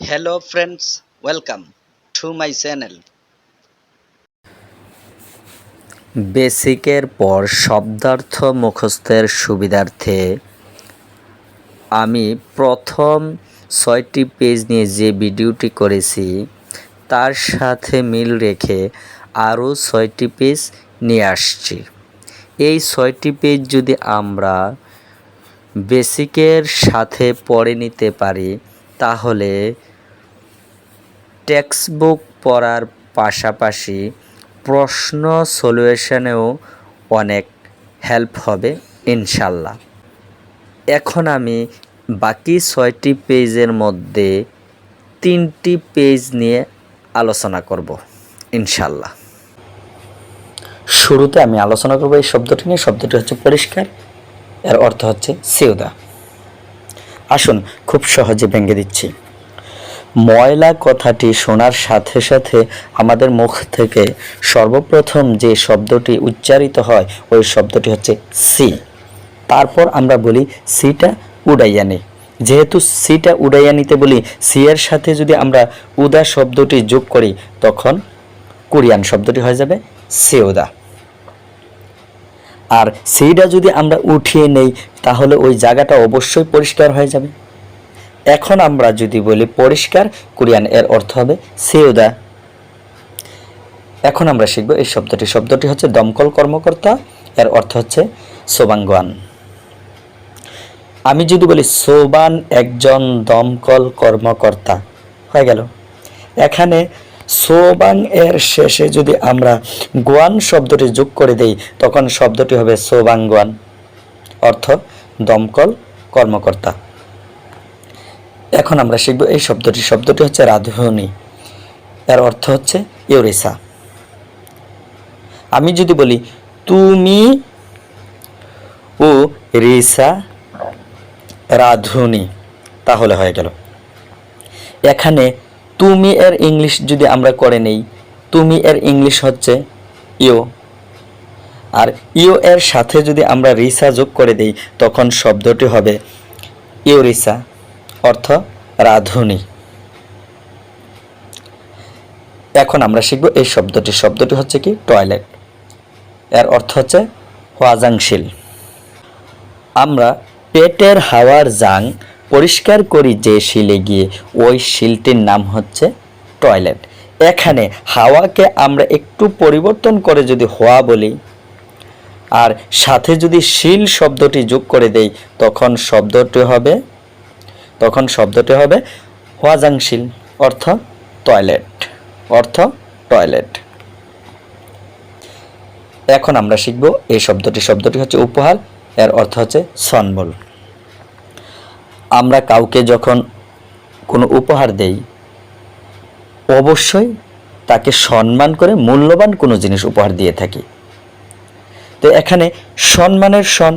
Hello friends, welcome to my channel. বেসিকের পর শব্দার্থ মুখস্থের সুবিধার্থে আমি প্রথম ৬টি পেজ নিয়ে যে ভিডিওটি করেছি তার সাথে মিল রেখে আরও ৬টি পেজ নিয়ে আসছি। এই ৬টি পেজ যদি আমরা বেসিকের সাথে পড়ে নিতে পারি তাহলে টেক্সট বুক পড়ার পাশাপাশি প্রশ্ন সলিউশনেও অনেক হেল্প হবে ইনশাল্লাহ। এখন আমি বাকি ৬টি পেজের মধ্যে 3টি পেজ নিয়ে আলোচনা করব ইনশাল্লাহ। শুরুতে আমি আলোচনা করব এই শব্দটি নিয়ে। শব্দটি হচ্ছে পরিষ্কার, এর অর্থ হচ্ছে সিউদা। আসুন খুব সহজে ভেঙে দিচ্ছি। ময়লা কথাটি শোনার সাথে সাথে আমাদের মুখ থেকে সর্বপ্রথম যে শব্দটি উচ্চারিত হয় ওই শব্দটি হচ্ছে সি। তারপর আমরা বলি সিটা উড়াইয়া নে। যেহেতু সিটা উড়াইয়া নিতে বলি, সি এর সাথে যদি আমরা উদা শব্দটি যোগ করি তখন কোরিয়ান শব্দটি হয়ে যাবে সেওদা। আর সিটা যদি আমরা উঠিয়ে নেই তাহলে ওই জায়গাটা অবশ্যই পরিষ্কার হয়ে যাবে। এখন আমরা যদি বলি পরিষ্কার কোরিয়ান, এর অর্থ হবে সেওদা। এখন আমরা শিখব এই শব্দটি। শব্দটি হচ্ছে দমকল কর্মকর্তা, এর অর্থ হচ্ছে সোবাঙ্গান। আমি যদি বলি সোবান একজন দমকল কর্মকর্তা, হয়ে গেল। এখানে সোবাং এর শেষে যদি আমরা গোয়ান শব্দটি যোগ করে দেই তখন শব্দটি হবে সোবাঙ্গান, অর্থ দমকল কর্মকর্তা। এখন আমরা শিখব এই শব্দটি। শব্দটি হচ্ছে রাধুনি, এর অর্থ হচ্ছে ইউরিসা। আমি যদি বলি তুমি ও রিসা রাধুনি তাহলে হয়ে গেল। এখানে তুমি এর ইংলিশ যদি আমরা করে নেই, তুমি এর ইংলিশ হচ্ছে ইউ, আর ইউ এর সাথে যদি আমরা রিসা যোগ করে দেই তখন শব্দটি হবে ইউরিসা, অর্থ রাধুনি। এখন আমরা শিখব এই শব্দটি। শব্দটি হচ্ছে কি টয়লেট, এর অর্থ হচ্ছে হোয়াজাংশিল। আমরা পেটের হাওয়ার জাং পরিষ্কার করি যে শিলে গিয়ে, ওই শিলটির নাম হচ্ছে টয়লেট। এখানে হাওয়াকে আমরা একটু পরিবর্তন করে যদি হওয়া বলি আর সাথে যদি শিল শব্দটি যোগ করে দেই তখন শব্দটি হবে হোয়াজাংশিল, অর্থ টয়লেট, অর্থ টয়লেট। এখন আমরা শিখব এই শব্দটি। শব্দটি হচ্ছে উপহার, এর অর্থ হচ্ছে সনমুল। আমরা কাউকে যখন কোনো উপহার দেই অবশ্যই তাকে সম্মান করে মূল্যবান কোনো জিনিস উপহার দিয়ে থাকি। তো এখানে সম্মানের সন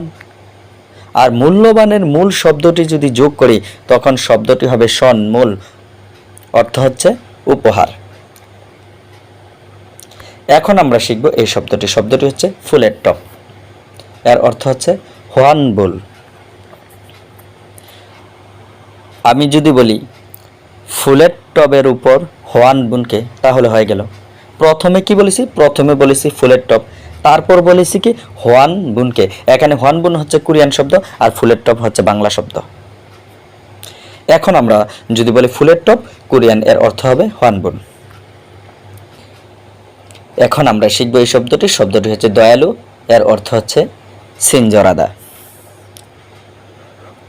আর মূল্যবানের মূল শব্দটি যদি যোগ করি তখন শব্দটি হবে সনমূল, অর্থ হচ্ছে উপহার। এখন আমরা শিখব এই শব্দটি। শব্দটি হচ্ছে ফুলের টপ, এর অর্থ হচ্ছে হোয়ানবুল। আমি যদি বলি ফুলের টবের উপর হোয়ান বুনকে তাহলে হয়ে গেল। প্রথমে কি বলেছি? প্রথমে বলেছি ফুলের টব, তারপর বলেছি কি হোয়ান বুনকে। এখানে হোয়ান বুন হচ্ছে কোরিয়ান শব্দ আর ফুলের টব হচ্ছে বাংলা শব্দ। এখন আমরা যদি বলি ফুলের টব কোরিয়ান, এর অর্থ হবে হোয়ান বুন। এখন আমরা শিখব এই শব্দটি। শব্দটি হচ্ছে দয়ালু, এর অর্থ হচ্ছে সিনজরাদা।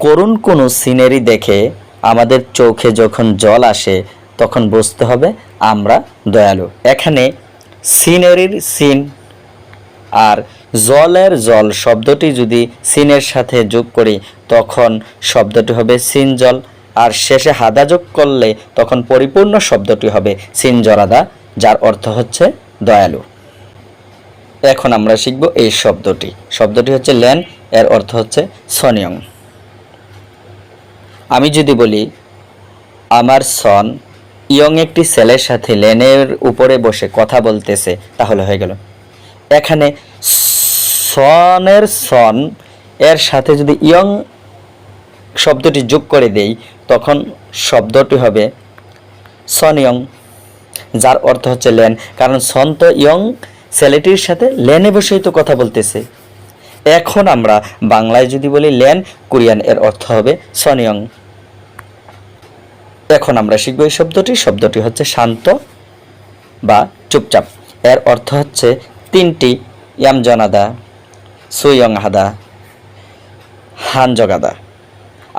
করুণ কোনো সিনারি দেখে আমাদের চোখে যখন জল আসে তখন বুঝতে হবে আমরা দয়ালু। এখানে সিনারির সিন আর জলের জল শব্দটি যদি সিনের সাথে যোগ করি তখন শব্দটি হবে সিনজল, আর শেষে হাদা যোগ করলে তখন পরিপূর্ণ শব্দটি হবে সিনজরাদা, যার অর্থ হচ্ছে দয়ালু। এখন আমরা শিখব এই শব্দটি। শব্দটি হচ্ছে লেন, এর অর্থ হচ্ছে সনিয়ং। আমি যদি বলি আমার সন ইয়ং একটি ছেলের সাথে লেনের উপরে বসে কথা বলতেছে তাহলে হয়ে গেল। এখানে সনের সন এর সাথে যদি ইয়ং শব্দটি যোগ করে দেই তখন শব্দটি হবে সনিয়ং, যার অর্থ হচ্ছে লেন, কারণ সন্ত ইয়ং ছেলেটির সাথে লেনে বসেই তো কথা বলতেছে। এখন আমরা বাংলায় যদি বলি লেন, কোরিয়ান এর অর্থ হবে সনিয়ং। এখন আমরা শিখব এই শব্দটি হচ্ছে শান্ত বা চুপচাপ। এর অর্থ হচ্ছে তিনটি ইয়ামজনাদা, সুয়ং হাদা, হানজগাদা।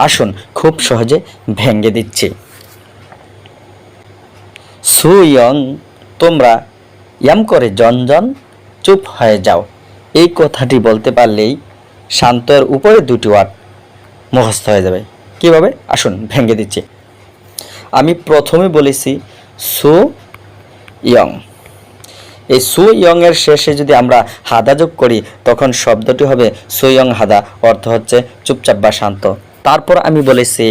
আসুন খুব সহজে ভেঙে দিচ্ছি। সুয়ং, তোমরা ইয়াম করে জনজন চুপ হয়ে যাও। এই কথাটি বলতে পারলেই শান্তের উপরে দুটি ওয়ার্ড মুখস্থ হয়ে যাবে। কিভাবে? আসুন ভেঙে দিচ্ছি। আমি প্রথমে বলেছি সু ইয়ং। এই সু ইয়ং এর শেষে যদি আমরা হাদা যোগ করি তখন শব্দটি হবে সুয়ং হাদা, অর্থ হচ্ছে চুপচাপ বা শান্ত। তারপর আমি বলেছি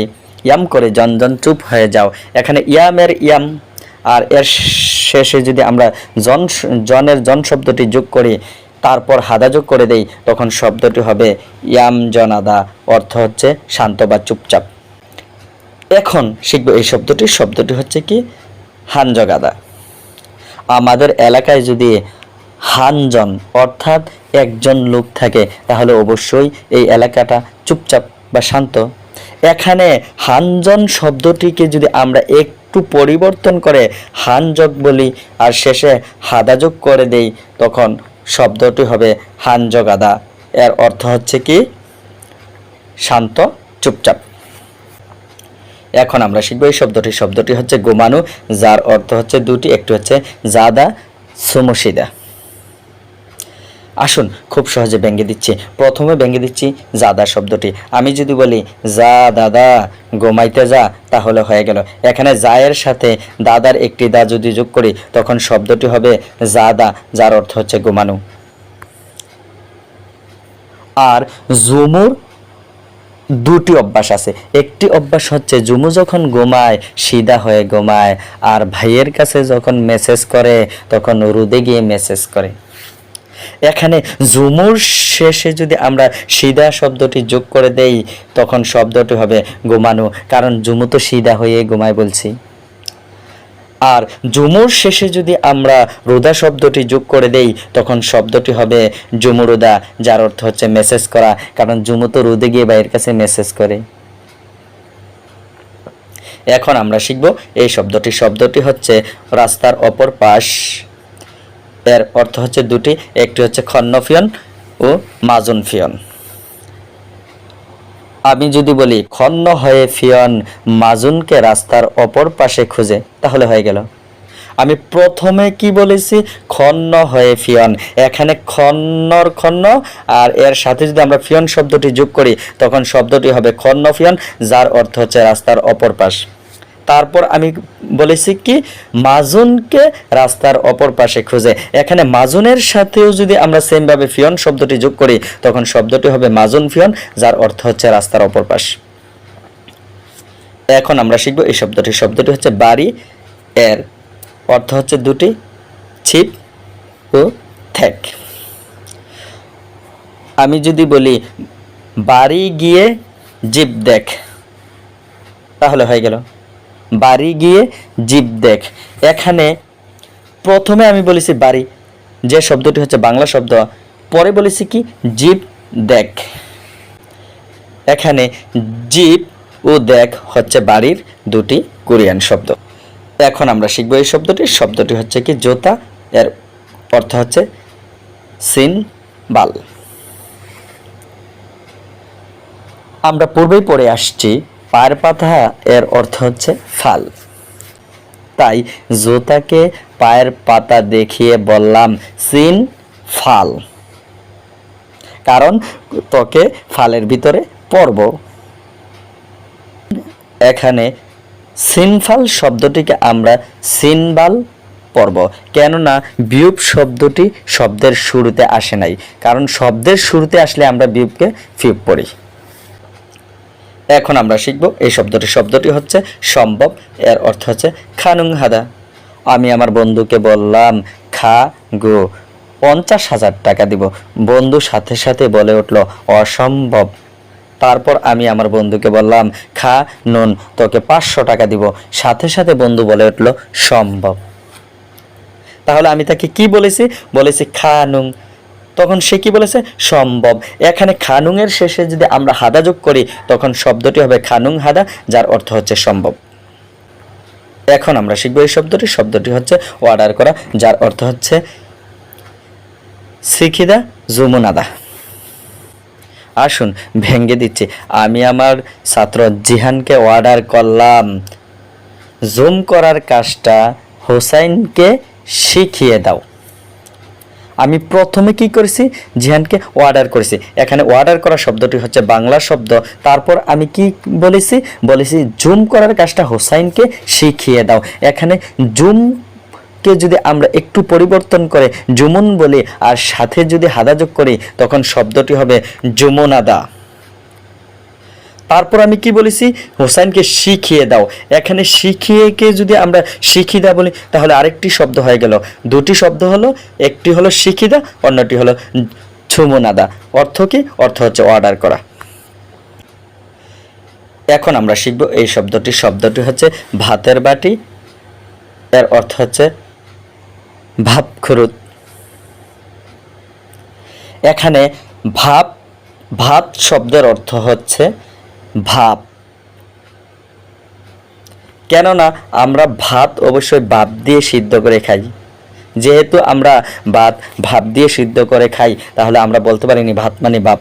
ইয়াম করে জনজন চুপ হয়ে যাও। এখানে ইয়ামের ইয়াম আর এর শেষে যদি আমরা জনের জন শব্দটি যোগ করি, তারপর হাদা যোগ করে দেই, তখন শব্দটি হবে ইয়াম জনাদা, অর্থ হচ্ছে শান্ত বা চুপচাপ। এখন শিখব এই শব্দটি হচ্ছে কি হানজগাদা। আমাদের এলাকায় যদি হানজন অর্থাৎ একজন লোক থাকে তাহলে অবশ্যই এই এলাকাটা চুপচাপ বা শান্ত। এখানে হানজন শব্দটিকে যদি আমরা একটু পরিবর্তন করে হানজগ বলি আর শেষে হাদাযোগ করে দেই, তখন শব্দটি হবে হানজগাদা। এর অর্থ হচ্ছে কি শান্ত, চুপচাপ। এখন আমরা শিখব এই শব্দটি হচ্ছে গোমানু, যার অর্থ হচ্ছে দুটি, একটি হচ্ছে জাদা, সুমসিদা। আসুন খুব সহজে ভেঙে দিচ্ছি। প্রথমে ভেঙে দিচ্ছি জাদা শব্দটি। আমি যদি বলি যা দাদা গোমাইতে যা, তাহলে হয়ে গেল। এখানে জায়ের সাথে দাদার একটি দা যদি যোগ করি তখন শব্দটি হবে জাদা, যার অর্থ হচ্ছে গোমানু। আর জুমুর দুটি অভ্যাস আছে। একটি অভ্যাস হচ্ছে জুমু যখন ঘুমায় সিধা হয়ে ঘুমায়, আর ভাইয়ের কাছে যখন মেসেজ করে তখন রুদে গিয়ে মেসেজ করে। এখানে জুমুর শেষে যদি আমরা সিধা শব্দটি যোগ করে দেই তখন শব্দটি হবে ঘুমানো, কারণ জুমু তো সিধা হয়ে ঘুমায় বলছি। আর জুমুর শেষে যদি আমরা রুদা শব্দটি যোগ করে দেই তখন শব্দটি হবে জুমুরুদা, যার অর্থ হচ্ছে মেসেজ করা, কারণ জুমু তো রুদে গিয়ে ভাইয়ের কাছে মেসেজ করে। এখন আমরা শিখব এই শব্দটি হচ্ছে রাস্তার অপর পাশ। এর অর্থ হচ্ছে দুটি, একটি হচ্ছে খন্নফিয়ন ও মাজুন ফিয়ন। আমি যদি বলি খন্ন হয়ে ফিয়ন মাজুনকে রাস্তার অপর পাশে খুঁজে, তাহলে হয়ে গেল। আমি প্রথমে কি বলেছি খন্ন হয়ে ফিয়ন, এখানে খন্নর খন্ন আর এর সাথে যদি আমরা ফিয়ন শব্দটি যোগ করি তখন শব্দটি হবে খন্ন ফিয়ন, যার অর্থ হচ্ছে রাস্তার অপর পাশ। তারপর আমি বলেছি কি মাজুনকে রাস্তার অপর পাশে খুঁজে, এখানে মাজুনের সাথেও যদি আমরা সেম ভাবে ফিয়ন শব্দটি যোগ করি তখন শব্দটি হবে মাজুন ফিয়ন, যার অর্থ হচ্ছে রাস্তার অপর পাশ। এখন আমরা শিখব এই শব্দটি হচ্ছে বাড়ি। এর অর্থ হচ্ছে দুটি, ছিপ ও থেক। আমি যদি বলি বাড়ি গিয়ে জিপ দেখ, তাহলে হয়ে গেল বাড়ি গিয়ে জিপ দেখ। এখানে প্রথমে আমি বলেছি বাড়ি, যে শব্দটি হচ্ছে বাংলা শব্দ, পরে বলেছি কি জিপ দেখ। এখানে জিপ ও দেখ হচ্ছে বাড়ির দুটি কোরিয়ান শব্দ। এখন আমরা শিখব এই শব্দটি হচ্ছে কি জোতা। এর অর্থ হচ্ছে সিন বাল। আমরা পূর্বেই পড়ে আসছি পায়ের পাতা এর অর্থ হচ্ছে ফাল, তাই জোতাকে পায়ের পাতা দেখিয়ে বললাম সিন ফাল, কারণ তোকে ফালের ভিতরে পড়ব। এখানে সিনফাল শব্দটিকে আমরা সিনবাল পড়ব, কেননা বিয়োগ শব্দটি শব্দের শুরুতে আসে নাই, কারণ শব্দের শুরুতে আসলে আমরা বিয়োগকে ফিয়োগ পড়ি। এখন আমরা শিখব এই শব্দটি হচ্ছে সম্ভব। এর অর্থ হচ্ছে খানুং হাদা। আমি আমার বন্ধুকে বললাম খা গো 50,000 টাকা দিব। বন্ধু সাথে সাথে বলে উঠল অসম্ভব, তারপর আমি আমার বন্ধুকে বললাম, খা নুন, তোকে 500 টাকা দিব। সাথে সাথে বন্ধু বলে উঠল, সম্ভব। তাহলে আমি তাকে কি বলেছি? বলেছি খা নুন। তখন সে কি বলেছে? সম্ভব। এখানে খানুংয়ের শেষে যদি আমরা হাদা যোগ করি তখন শব্দটি হবে খানুং হাদা, যার অর্থ হচ্ছে সম্ভব। এখন আমরা শিখব এই শব্দটি। শব্দটি হচ্ছে অর্ডার করা, যার অর্থ হচ্ছে সিখিদা জুমুনাদা। আসুন ভেঙে দিচ্ছি। আমি আমার ছাত্র জিহানকে অর্ডার করলাম, জুম করার কাজটা হোসাইনকে শিখিয়ে দাও। আমি প্রথমে কি করেছি? জিহানকে অর্ডার করেছি। এখানে অর্ডার করা শব্দটি হচ্ছে বাংলা শব্দ। তারপর আমি কি বলেছি? বলেছি জুম করার কাজটা হোসাইনকে শিখিয়ে দাও। এখানে জুমকে যদি আমরা একটু পরিবর্তন করে জুমুন বলি আর সাথে যদি হাদা যোগ করি তখন শব্দটি হবে জুমুনাদা। তারপর আমি কি বলেছি? হোসাইনকে শিখিয়ে দাও। এখানে শিখিয়েকে যদি আমরা শিখিদা বলি তাহলে আরেকটি শব্দ হয়ে গেল। দুটি শব্দ হলো, একটি হলো শিখিদা, অন্যটি হলো ঝুমুনাদা। অর্থ কি? অর্থ হচ্ছে অর্ডার করা। এখন আমরা শিখব এই শব্দটি। শব্দটি হচ্ছে ভাতের বাটি, এর অর্থ হচ্ছে ভাপ খুরুত। এখানে ভাপ, ভাত শব্দের অর্থ হচ্ছে ভাপ। কেননা আমরা ভাত অবশ্যই ভাপ দিয়ে সিদ্ধ করে খাই। যেহেতু আমরা ভাপ দিয়ে সিদ্ধ করে খাই তাহলে আমরা বলতে পারিনি ভাত মানে ভাপ।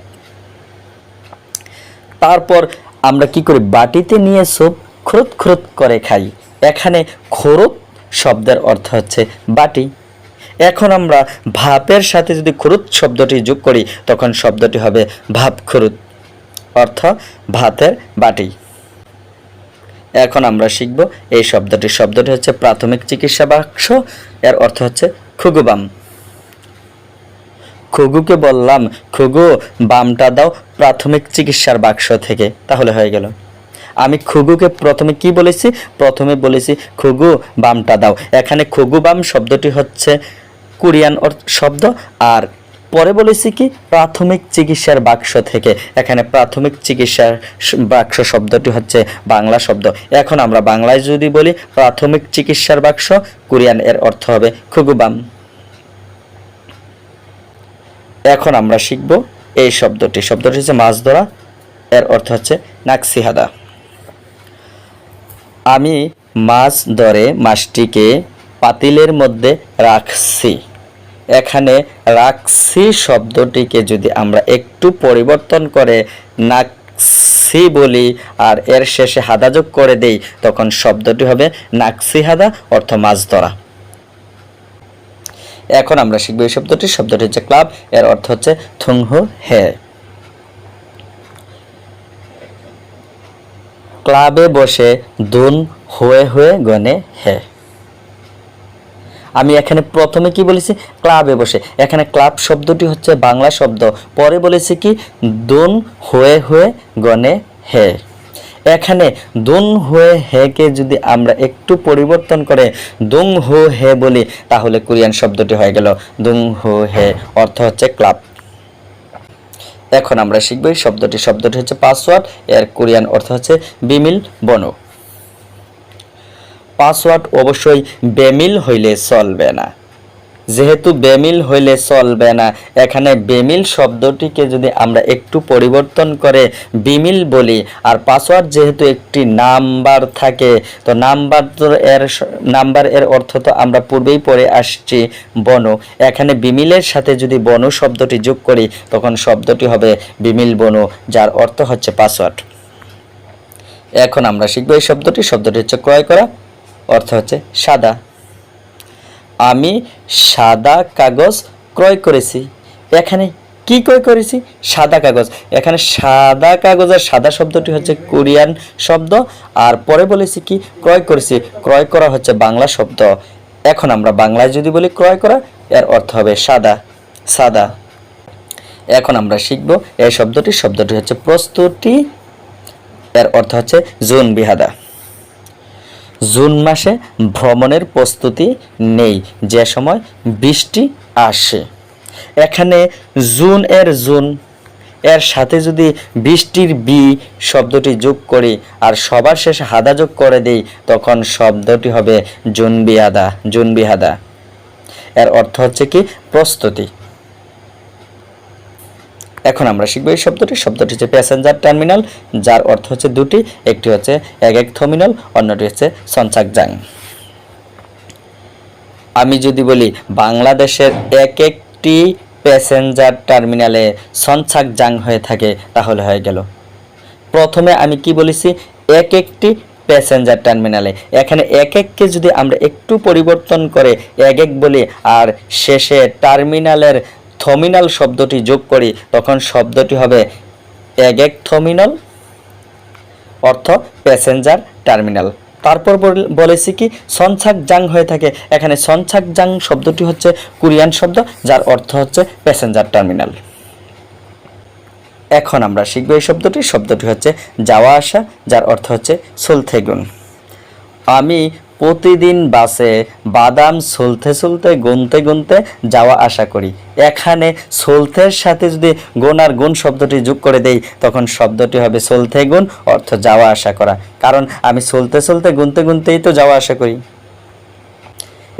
তারপর আমরা কি করি? বাটিতে নিয়ে সুপ খুরুত খুরুত করে খাই। এখানে খুরুত শব্দের অর্থ হচ্ছে বাটি। এখন আমরা ভাপের সাথে যদি খুরুত শব্দটি যোগ করি তখন শব্দটি হবে ভাপ খুরুত, অর্থ ভাতের বাটি। এখন আমরা শিখব এই শব্দটি। শব্দটি হচ্ছে প্রাথমিক চিকিৎসা বাক্স, এর অর্থ হচ্ছে খুগুবাম। খুগুকে বললাম, খুগু বামটা দাও প্রাথমিক চিকিৎসার বাক্স থেকে, তাহলে হয়ে গেল। আমি খুগুকে প্রথমে কি বলেছি? প্রথমে বলেছি খুগু বামটা দাও। এখানে খুগু বাম শব্দটি হচ্ছে কোরিয়ান শব্দ, আর পরে বলেছি কি প্রাথমিক চিকিৎসার বাক্স থেকে। এখানে প্রাথমিক চিকিৎসার বাক্স শব্দটি হচ্ছে বাংলা শব্দ। এখন আমরা বাংলায় যদি বলি প্রাথমিক চিকিৎসার বাক্স, কোরিয়ান এর অর্থ হবে খুগুবাম। এখন আমরা শিখব এই শব্দটি। শব্দটি হচ্ছে মাছ ধরা, এর অর্থ হচ্ছে নাকসিহাদা। আমি মাছ ধরে মাছটিকে পাতিলের মধ্যে রাখছি। এখানে রাখছি শব্দটিকে যদি আমরা একটু পরিবর্তন করে নাকসি বলি আর এর শেষে হাদা যোগ করে দেই তখন শব্দটি হবে নাকসিহাদা, অর্থ মাছ ধরা। এখন আমরা শিখব এই শব্দটি। শব্দটি হচ্ছে ক্লাব, এর অর্থ হচ্ছে থুংহু হে। ক্লাবে বসে দুন হয়ে হয়ে গনে হে। আমি এখানে প্রথমে কি বলেছি? ক্লাবে বসে। এখানে ক্লাব শব্দটি হচ্ছে বাংলা শব্দ। পরে বলেছি কি দুন হয়ে হয়ে গনে হে। এখানে দুন হয়ে হেকে যদি আমরা একটু পরিবর্তন করে দুং হো হে বলি তাহলে কোরিয়ান শব্দটি হয়ে গেল দুং হো হে, অর্থ হচ্ছে ক্লাব। এখন আমরা শিখব এই শব্দটি। শব্দটি হচ্ছে পাসওয়ার্ড, এর কোরিয়ান অর্থ হচ্ছে বিমিল বনো। পাসওয়ার্ড অবশ্যই বেমিল হইলে চলবে না। যেহেতু বেমিল হইলে চলবে না, এখানে বেমিল শব্দটিকে যদি আমরা একটু পরিবর্তন করে বিমিল বলি, আর পাসওয়ার্ড যেহেতু একটি নাম্বার থাকে তো নাম্বার এর অর্থ তো আমরা পূর্বেই পড়ে আসছি বনো। এখানে বিমিলের সাথে যদি বনো শব্দটি যোগ করি তখন শব্দটি হবে বিমিল বনো, যার অর্থ হচ্ছে পাসওয়ার্ড। এখন আমরা শিখব এই শব্দটি। শব্দটি হচ্ছে ক্রয় করা, অর্থ হচ্ছে সাদা। আমি সাদা কাগজ ক্রয় করেছি। এখানে কি ক্রয় করেছি? সাদা কাগজ। এখানে সাদা কাগজ আর সাদা শব্দটি হচ্ছে কোরিয়ান শব্দ, আর পরে বলেছি কি ক্রয় করেছি। ক্রয় করা হচ্ছে বাংলা শব্দ। এখন আমরা বাংলায় যদি বলি ক্রয় করা, এর অর্থ হবে সাদা, সাদা। এখন আমরা শিখব এই শব্দটি। শব্দটি হচ্ছে প্রস্তুতি, এর অর্থ হচ্ছে জুন বিহাদা। জুন মাসে ভ্রমণের প্রস্তুতি নেই, যে সময় বৃষ্টি আসে। এখানে জুন এর জুন, এর সাথে যদি বৃষ্টির বি শব্দটি যোগ করি আর সবার শেষে হাদা যোগ করে দেই, তখন শব্দটি হবে জুনবিহাদা। জুনবিহাদা এর অর্থ হচ্ছে কি প্রস্তুতি। এখন আমরা শিখব এই শব্দটি হচ্ছে প্যাসেঞ্জার টার্মিনাল, যার অর্থ হচ্ছে দুটি, একটি হচ্ছে এগেক থার্মিনাল, অন্যটি হচ্ছে সঞ্চাকজাং। আমি যদি বলি বাংলাদেশের এক একটি প্যাসেঞ্জার টার্মিনালে সঞ্চাকজাং হয়ে থাকে, তাহলে হয়ে গেল। প্রথমে আমি কি বলেছি, এক একটি প্যাসেঞ্জার টার্মিনালে, এখানে এক এককে যদি আমরা একটু পরিবর্তন করে এক এক বলি আর শেষে টার্মিনালের থার্মিনাল শব্দটি যোগ করি, তখন শব্দটি হবে এগেক থার্মিনাল, অর্থ প্যাসেঞ্জার টার্মিনাল। তারপর বলেছি কি সঞ্চাকজাং হয়ে থাকে, এখানে সঞ্চাকজাং শব্দটি হচ্ছে কোরিয়ান শব্দ, যার অর্থ হচ্ছে প্যাসেঞ্জার টার্মিনাল। এখন আমরা শিখব এই শব্দটি হচ্ছে যাওয়া আসা, যার অর্থ হচ্ছে সুলথেগুন। আমি প্রতিদিন বাসে বাদাম সুলতে সুলতে গুনতে গুনতে যাওয়া আসা করি। এখানে সুলতের সাথে যদি গুণ আর গুণ শব্দটি যোগ করে দেই, তখন শব্দটি হবে সুলথেগুন, অর্থ যাওয়া আসা করা, কারণ আমি সুলতে সুলতে গুনতে গুনতেই তো যাওয়া আসা করি।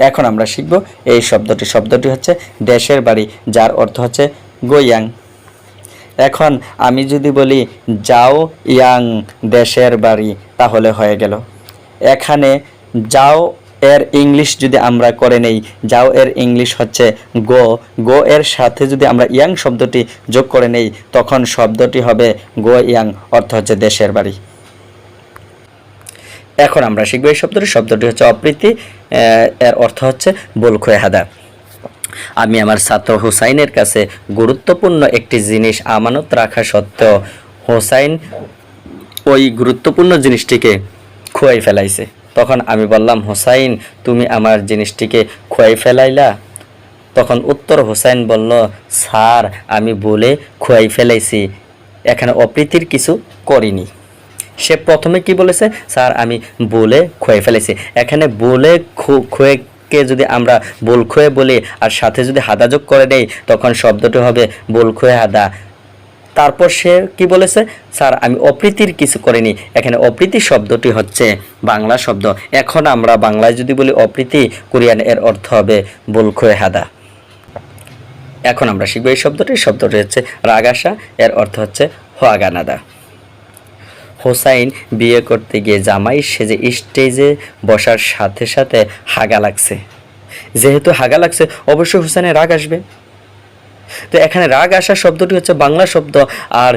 এখন আমরা শিখব এই শব্দটি হচ্ছে দেশের বাড়ি, যার অর্থ হচ্ছে গোয়াং। এখন আমি যদি বলি যাও ইয়াং দেশের বাড়ি, তাহলে হয়ে গেল। এখানে যাও এর ইংলিশ যদি আমরা করে নেই, যাও এর ইংলিশ হচ্ছে গো, গো এর সাথে যদি আমরা ইয়াং শব্দটি যোগ করে নেই, তখন শব্দটি হবে গো ইয়াং, অর্থ হচ্ছে দেশের বাড়ি। এখন আমরা শিখব এই শব্দটি হচ্ছে অপ্রীতি, এর অর্থ হচ্ছে বলখোয় হাদা। আমি আমার ছাত্র হুসাইনের কাছে গুরুত্বপূর্ণ একটি জিনিস আমানত রাখা সত্ত্বেও হুসাইন ওই গুরুত্বপূর্ণ জিনিসটিকে খোয়াই ফেলাইছে। তখন আমি বললাম, হুসাইন তুমি আমার জিনিসটিকে খোয়াই ফেলাইলা? তখন উত্তর হুসাইন বলল, স্যার আমি বলে খোয়াই ফেলাইছি, এখানে অপ্রীতির কিছু করিনি। সে প্রথমে কি বলেছে, স্যার আমি বলে খোয়াই ফেলেছি। এখানে বলে খোয়ে কে যদি আমরা বলখোয়ে বলি আর সাথে যদি হাদা যোগ করে দেই, তখন শব্দটি হবে বলখোয়ে হাদা। তারপর সে কি বলেছে, স্যার আমি অপ্রীতির কিছু করিনি। এখানে অপ্রীতি শব্দটি হচ্ছে বাংলা শব্দ। এখন আমরা বাংলায় যদি বলি অপ্রীতি, কোরিয়ান এর অর্থ হবে বলখোয়ে হাদা। এখন আমরা শিখব এই শব্দটি হচ্ছে রাগ আসা, এর অর্থ হচ্ছে হোয়াগানাদা। হোসাইন বিয়ে করতে গিয়ে জামাই সেজে স্টেজে বসার সাথে সাথে হাগা লাগছে। যেহেতু হাগা লাগছে, অবশ্যই হোসাইনের রাগ আসবে। তো এখানে রাগ আসা শব্দটি হচ্ছে বাংলা শব্দ, আর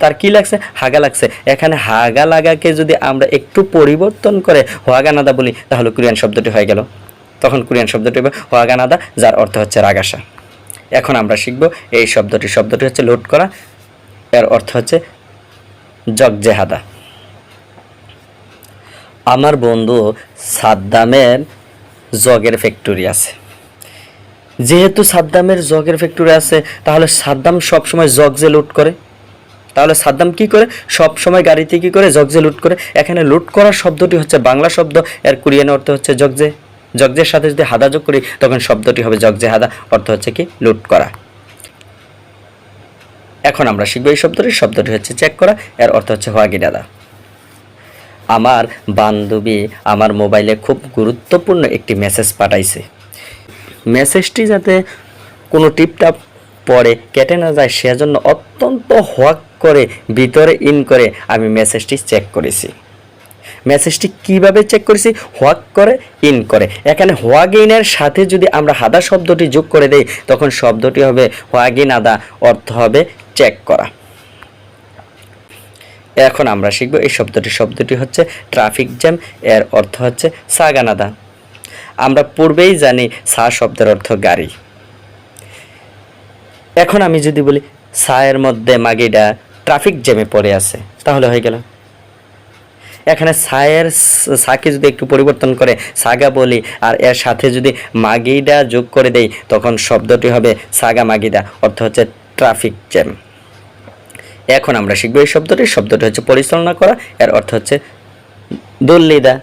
তার কি লাগছে, হাগা লাগছে। এখানে হাগা লাগাকে যদি আমরা একটু পরিবর্তন করে হোয়াগানাদা বলি, তাহলে কোরিয়ান শব্দটি হয়ে গেল। তখন কোরিয়ান শব্দটি হবে হোয়াগানাদা, যার অর্থ হচ্ছে রাগ আসা। এখন আমরা শিখব এই শব্দটি হচ্ছে লোড করা, এর অর্থ হচ্ছে জগজেহাদা। আমার বন্ধু সাদ্দামের জগের ফ্যাক্টরি আছে। যেহেতু সাদ্দামের জগের ফ্যাক্টরি আছে, তাহলে সাদ্দাম সবসময় জগজে লুট করে। তাহলে সাদ্দাম কি করে, সবসময় গাড়িতে কি করে, জগজে লুট করে। এখানে লুট করা শব্দটি হচ্ছে বাংলা শব্দ, এর কোরিয়ান অর্থ হচ্ছে জগজে। জগজের সাথে যদি হাদা যোগ করি, তখন শব্দটি হবে জগজে হাদা, অর্থ হচ্ছে কি লুট করা। এখন আমরা শিখব এই শব্দটি হচ্ছে চেক করা, এর অর্থ হচ্ছে হোয়াগিডাদা। আমার বান্ধবী আমার মোবাইলে খুব গুরুত্বপূর্ণ একটি মেসেজ পাঠাইছে। মেসেজটি যাতে কোনো টিপটাপ পরে কেটে না যায়, সেজন্য অত্যন্ত হোয়াক করে ভিতরে ইন করে আমি মেসেজটি চেক করেছি। মেসেজটি কিভাবে চেক করেছি, হোয়াক করে ইন করে। এখানে হোয়াগিনের সাথে যদি আমরা হাদা শব্দটি যোগ করে দেই, তখন শব্দটি হবে হোয়াগিন আদা, অর্থ হবে চেক করা। এখন আমরা শিখব এই শব্দটি হচ্ছে ট্রাফিক জ্যাম, এর অর্থ হচ্ছে সাগানাদা। আমরা পূর্বেই জানি সা শব্দের অর্থ গাড়ি। এখন আমি যদি বলি সায়ের মধ্যে মাগিডা ট্রাফিক জ্যামে পড়ে আছে, তাহলে হয়ে গেল। এখানে সায়ের সাকে যদি একটু পরিবর্তন করে সাগা বলি আর এর সাথে যদি মাগিডা যোগ করে দেই, তখন শব্দটি হবে সাগা মাগিডা, অর্থ হচ্ছে ট্রাফিক জ্যাম। এখন আমরা শিখব এই শব্দটি হচ্ছে পরিচালনা করা, এর অর্থ হচ্ছে দল্লিদা।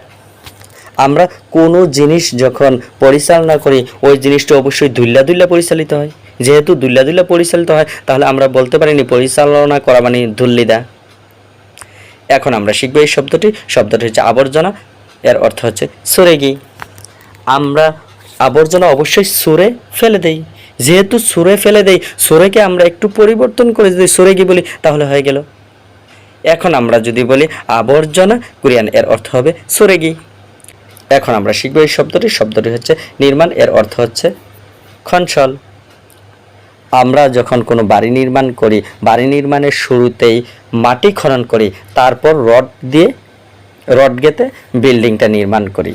আমরা কোনো জিনিস যখন পরিচালনা করি, ওই জিনিসটা অবশ্যই দুল্লা পরিচালিত হয়। যেহেতু দুল্লা দুল্লা পরিচালিত হয়, তাহলে আমরা বলতে পারিনি পরিচালনা করা মানে দুল্লিদা। এখন আমরা শিখব এই শব্দটি হচ্ছে আবর্জনা, এর অর্থ হচ্ছে সরেগি। আমরা আবর্জনা অবশ্যই সরে ফেলে দেই, যেহেতু সরে ফেলে দেই, সরেকে আমরা একটু পরিবর্তন করে যদি সরেগি বলি তাহলে হয়ে গেল। এখন আমরা যদি বলি আবর্জনা কোরিয়ান, এর অর্থ হবে সরেগি। এখন আমরা শিখব এই শব্দটি হচ্ছে নির্মাণ, এর অর্থ হচ্ছে খনসল। আমরা যখন কোনো বাড়ি নির্মাণ করি, বাড়ি নির্মাণের শুরুতেই মাটি খনন করি, তারপর রড গেঁথে বিল্ডিংটা নির্মাণ করি।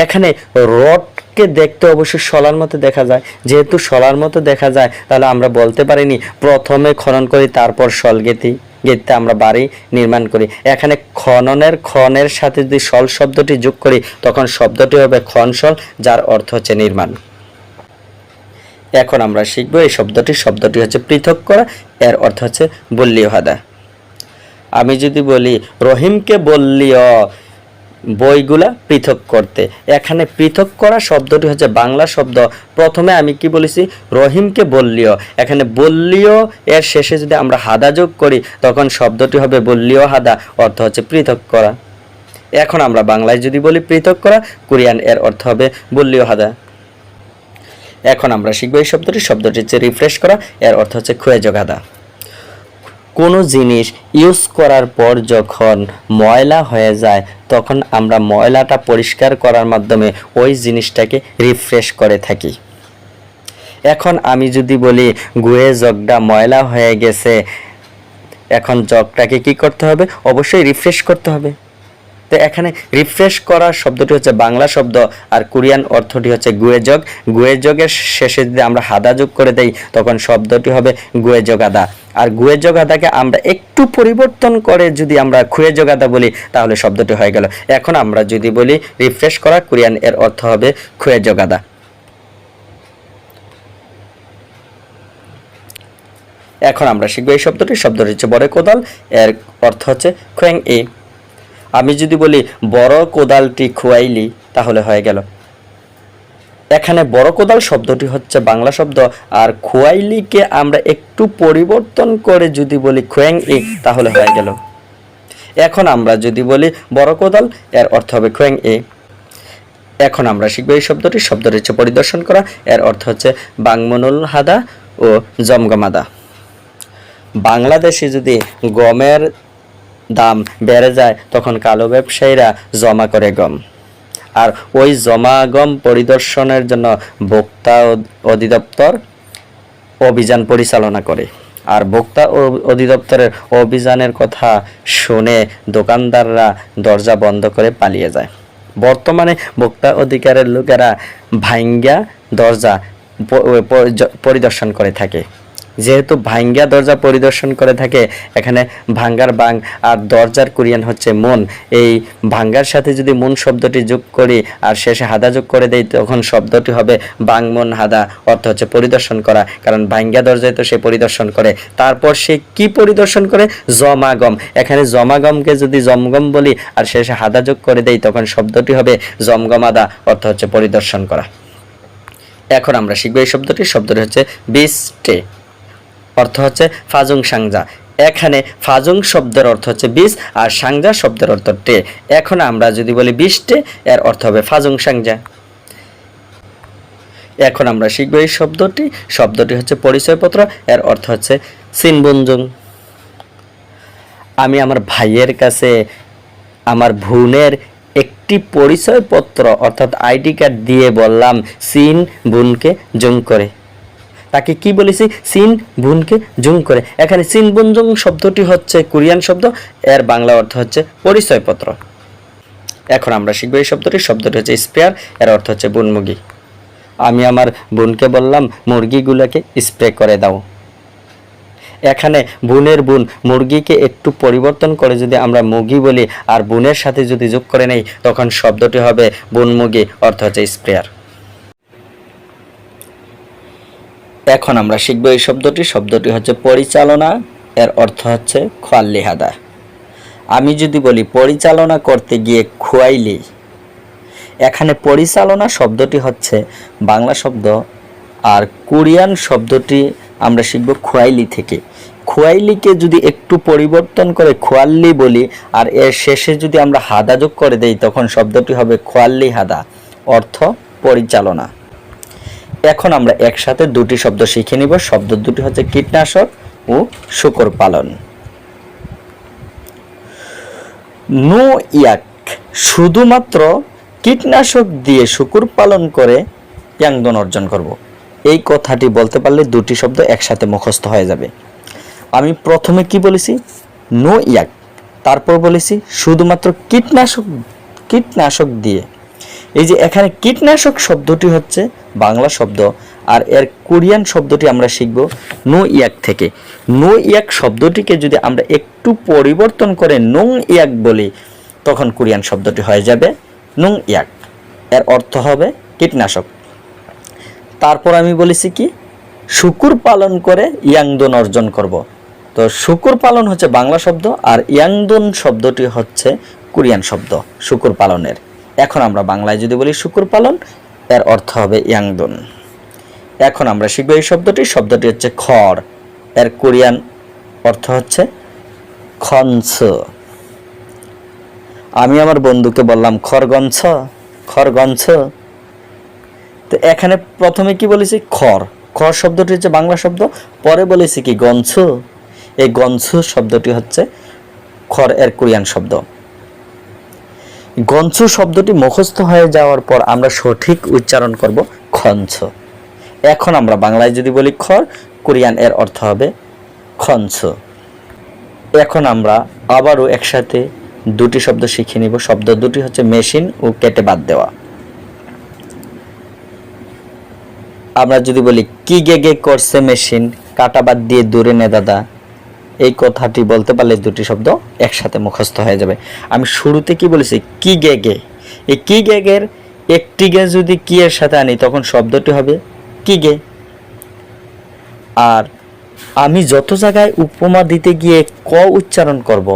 এখানে রডকে দেখতে অবশ্যই শলার মতো দেখা যায়, যেহেতু শলার মতো দেখা যায় তাহলে আমরা বলতে পারিনি প্রথমে খনন করি তারপর শল গেঁথে আমরা বাড়ি নির্মাণ করি। এখানে খনের সাথে যদি শল শব্দটি যোগ করি তখন শব্দটি হবে খনসল, যার অর্থ হচ্ছে নির্মাণ। এখন আমরা শিখব এই শব্দটি হচ্ছে পৃথক করা, এর অর্থ হচ্ছে বল্লীয় হাদা। আমি যদি বলি রহিমকে বললিও বইগুলা পৃথক করতে, এখানে পৃথক করা শব্দটি হচ্ছে বাংলা শব্দ। প্রথমে আমি কি বলেছি, রহিমকে বললিও, এখানে বললিও এর শেষে যদি আমরা হাদা যোগ করি তখন শব্দটি হবে বললিও হাদা, অর্থ হচ্ছে পৃথক করা। এখন আমরা বাংলায় যদি বলি পৃথক করা, কোরিয়ান এর অর্থ হবে বললিও হাদা। এখন আমরা শিখব এই শব্দটি হচ্ছে রিফ্রেশ করা, এর অর্থ হচ্ছে খুয়েজগ হাদা। কোনো জিনিস ইউজ করার পর যখন ময়লা হয়ে যায় তখন আমরা ময়লাটা পরিষ্কার করার মাধ্যমে ওই জিনিসটাকে রিফ্রেশ করে থাকি। এখন আমি যদি বলি গুয়ে জগটা ময়লা হয়ে গেছে, এখন জগটাকে কি করতে হবে, অবশ্যই রিফ্রেশ করতে হবে। তো এখানে রিফ্রেশ করা শব্দটি হচ্ছে বাংলা শব্দ, আর কোরিয়ান অর্থটি হচ্ছে গুয়েজগ। গুয়েজগের শেষে যদি আমরা হাদা যোগ করে দেই তখন শব্দটি হবে গুয়েজগ হাদা। আর গুয়েজগ হাদাকে আমরা একটু পরিবর্তন করে যদি আমরা খুয়েজগ হাদা বলি তাহলে শব্দটি হয়ে গেল। এখন আমরা যদি বলি রিফ্রেশ করা, কোরিয়ান এর অর্থ হবে খুয়েজগ হাদা। এখন আমরা শিখব এই শব্দটি হচ্ছে বড় কোদাল, এর অর্থ হচ্ছে খোয়েং এ। আমি যদি বলি বড় কোদালটি খুয়াইলি তাহলে হয়ে গেল। এখানে বড় কোদাল শব্দটি হচ্ছে বাংলা শব্দ, আর খুয়াইলিকে আমরা একটু পরিবর্তন করে যদি বলি খোয়েং ই তাহলে হয়ে গেল। এখন আমরা যদি বলি বড় কোদাল, এর অর্থ হবে খোয়েং ই। এখন আমরা শিখব এই শব্দটি হচ্ছে পরিদর্শন করা, এর অর্থ হচ্ছে বাংমনুল হাদা ও জমগমাদা। বাংলাদেশে যদি গমের দাম বেড়ে যায় তখন কালো ব্যবসায়ীরা জমা করে গম, আর ওই জমা গম পরিদর্শনের জন্য ভোক্তা অধিদপ্তর অভিযান পরিচালনা করে। আর ভোক্তা অধিদপ্তরের অভিযানের কথা শুনে দোকানদাররা দরজা বন্ধ করে পালিয়ে যায়। বর্তমানে ভোক্তা অধিকারের লোকেরা ভাঙ্গা দরজা পরিদর্শন করে থাকে। যেহেতু ভাঙ্গা দরজা পরিদর্শন করে থাকে, এখানে ভাঙ্গার বাং আর দরজার কোরিয়ান হচ্ছে মন। এই ভাঙ্গার সাথে যদি মন শব্দটি যোগ করি আর শেষে হাদা যোগ করে দেই তখন শব্দটি হবে বাং মন হাদা, অর্থ হচ্ছে পরিদর্শন করা। কারণ ভাঙ্গা দরজায় তো সে পরিদর্শন করে। তারপর সে কি পরিদর্শন করে, জমাগম। এখানে জমাগমকে যদি জমগম বলি আর শেষে হাদা যোগ করে দেই তখন শব্দটি হবে জমগমাদা, অর্থ হচ্ছে পরিদর্শন করা। এখন আমরা শিখব এই শব্দটি হচ্ছে বিস্টে, অর্থ হচ্ছে ফাজুং সাংজা। এখানে ফাজুং শব্দের অর্থ হচ্ছে বীজ আর সাংজা শব্দের অর্থ টে। এখন আমরা যদি বলি বিশটে, এর অর্থ হবে ফাজুং সাংজা। এখন আমরা শিখব এই শব্দটি হচ্ছে পরিচয়পত্র, এর অর্থ হচ্ছে সিনবুনজুং। আমি আমার ভাইয়ের কাছে আমার বোনের একটি পরিচয়পত্র অর্থাৎ আইডি কার্ড দিয়ে বললাম সিন বুনকে জুং করে। তাকে কি বলেছি, সিন বুনকে জুং করে। এখানে সিন বুন জুং শব্দটি হচ্ছে কোরিয়ান শব্দ, এর বাংলা অর্থ হচ্ছে পরিচয়পত্র। এখন আমরা শিখব এই শব্দটি হচ্ছে স্পেয়ার, এর অর্থ হচ্ছে বুনমুগি। আমি আমার বোনকে বললাম মুরগিগুলোকে স্প্রে করে দাও। এখানে বুনের বুন মুরগিকে একটু পরিবর্তন করে যদি আমরা মুগি বলি আর বুনের সাথে যদি যোগ করে নেই তখন শব্দটি হবে বুনমুগি, অর্থ হচ্ছে স্প্রেয়ার। এখন আমরা শিখব এই শব্দটি হচ্ছে পরিচালনা, এর অর্থ হচ্ছে খোয়াল্লি হাদা। আমি যদি বলি পরিচালনা করতে গিয়ে খোয়াইলি, এখানে পরিচালনা শব্দটি হচ্ছে বাংলা শব্দ, আর কোরিয়ান শব্দটি আমরা শিখব খোয়াইলি থেকে। খোয়াইলিকে যদি একটু পরিবর্তন করে খোয়াল্লি বলি আর এর শেষে যদি আমরা হাদা যোগ করে দেই তখন শব্দটি হবে খোয়াল্লি হাদা, অর্থ পরিচালনা। এখন আমরা একসাথে দুটি শব্দ শিখে নিব। শব্দ দুটি হচ্ছে কীটনাশক ও শূকর পালন। নো ইয়াক, শুধুমাত্র কীটনাশক দিয়ে শূকর পালন করে ইয়াংদন অর্জন করব। এই কথাটি বলতে পারলে দুটি শব্দ একসাথে মুখস্থ হয়ে যাবে। আমি প্রথমে কি বলেছি? নো ইয়াক, তারপর বলেছি শুধুমাত্র কীটনাশক দিয়ে। এই যে এখানে কীটনাশক শব্দটি হচ্ছে বাংলা শব্দ আর এর কোরিয়ান শব্দটি আমরা শিখব নো ইয়াক থেকে। নো ইয়াক শব্দটিকে যদি আমরা একটু পরিবর্তন করে নোং ইয়াক বলি তখন কোরিয়ান শব্দটি হয়ে যাবে নোং ইয়াক, এর অর্থ হবে কীটনাশক। তারপর আমি বলেছি কি শূকর পালন করে ইয়াংদন অর্জন করব। তো শূকর পালন হচ্ছে বাংলা শব্দ আর ইয়াংদন শব্দটি হচ্ছে কোরিয়ান শব্দ শূকর পালনের। এখন আমরা বাংলায় যদি বলি শূকর পালন, এর অর্থ হবে ইয়াংদন। এখন আমরা শিখব এই শব্দটি হচ্ছে খড়, এর কোরিয়ান অর্থ হচ্ছে খঞ্চ। আমি আমার বন্ধুকে বললাম খড়গঞ্ছ, খড়গঞ্ছ। তো এখানে প্রথমে কি বলেছি? খড়। খড় শব্দটি হচ্ছে বাংলা শব্দ, পরে বলেছি কি গঞ্ছ। এই গঞ্ছ শব্দটি হচ্ছে খড় এর কোরিয়ান শব্দ। গঞ্ছ শব্দটি মুখস্থ হয়ে যাওয়ার পর আমরা সঠিক উচ্চারণ করব খঞ্চ। এখন আমরা বাংলায় যদি বলি খড়, কোরিয়ান এর অর্থ হবে খঞ্চ। এখন আমরা আবারও একসাথে দুটি শব্দ শিখে নিব। শব্দ দুটি হচ্ছে মেশিন ও কেটে বাদ দেওয়া। আমরা যদি বলি কি গে করছে মেশিন, কাটা বাদ দিয়ে দূরে নে দাদা, এই কথাটি বলতে পারলে দুটি শব্দ একসাথে মুখস্থ হয়ে যাবে। আমি শুরুতে কি বলেছি? কি গে। এই কি গের একটি গে যদি কি এর সাথে আনি তখন শব্দটি হবে কি গে। আর আমি যত জায়গায় উপমা দিতে গিয়ে ক উচ্চারণ করব,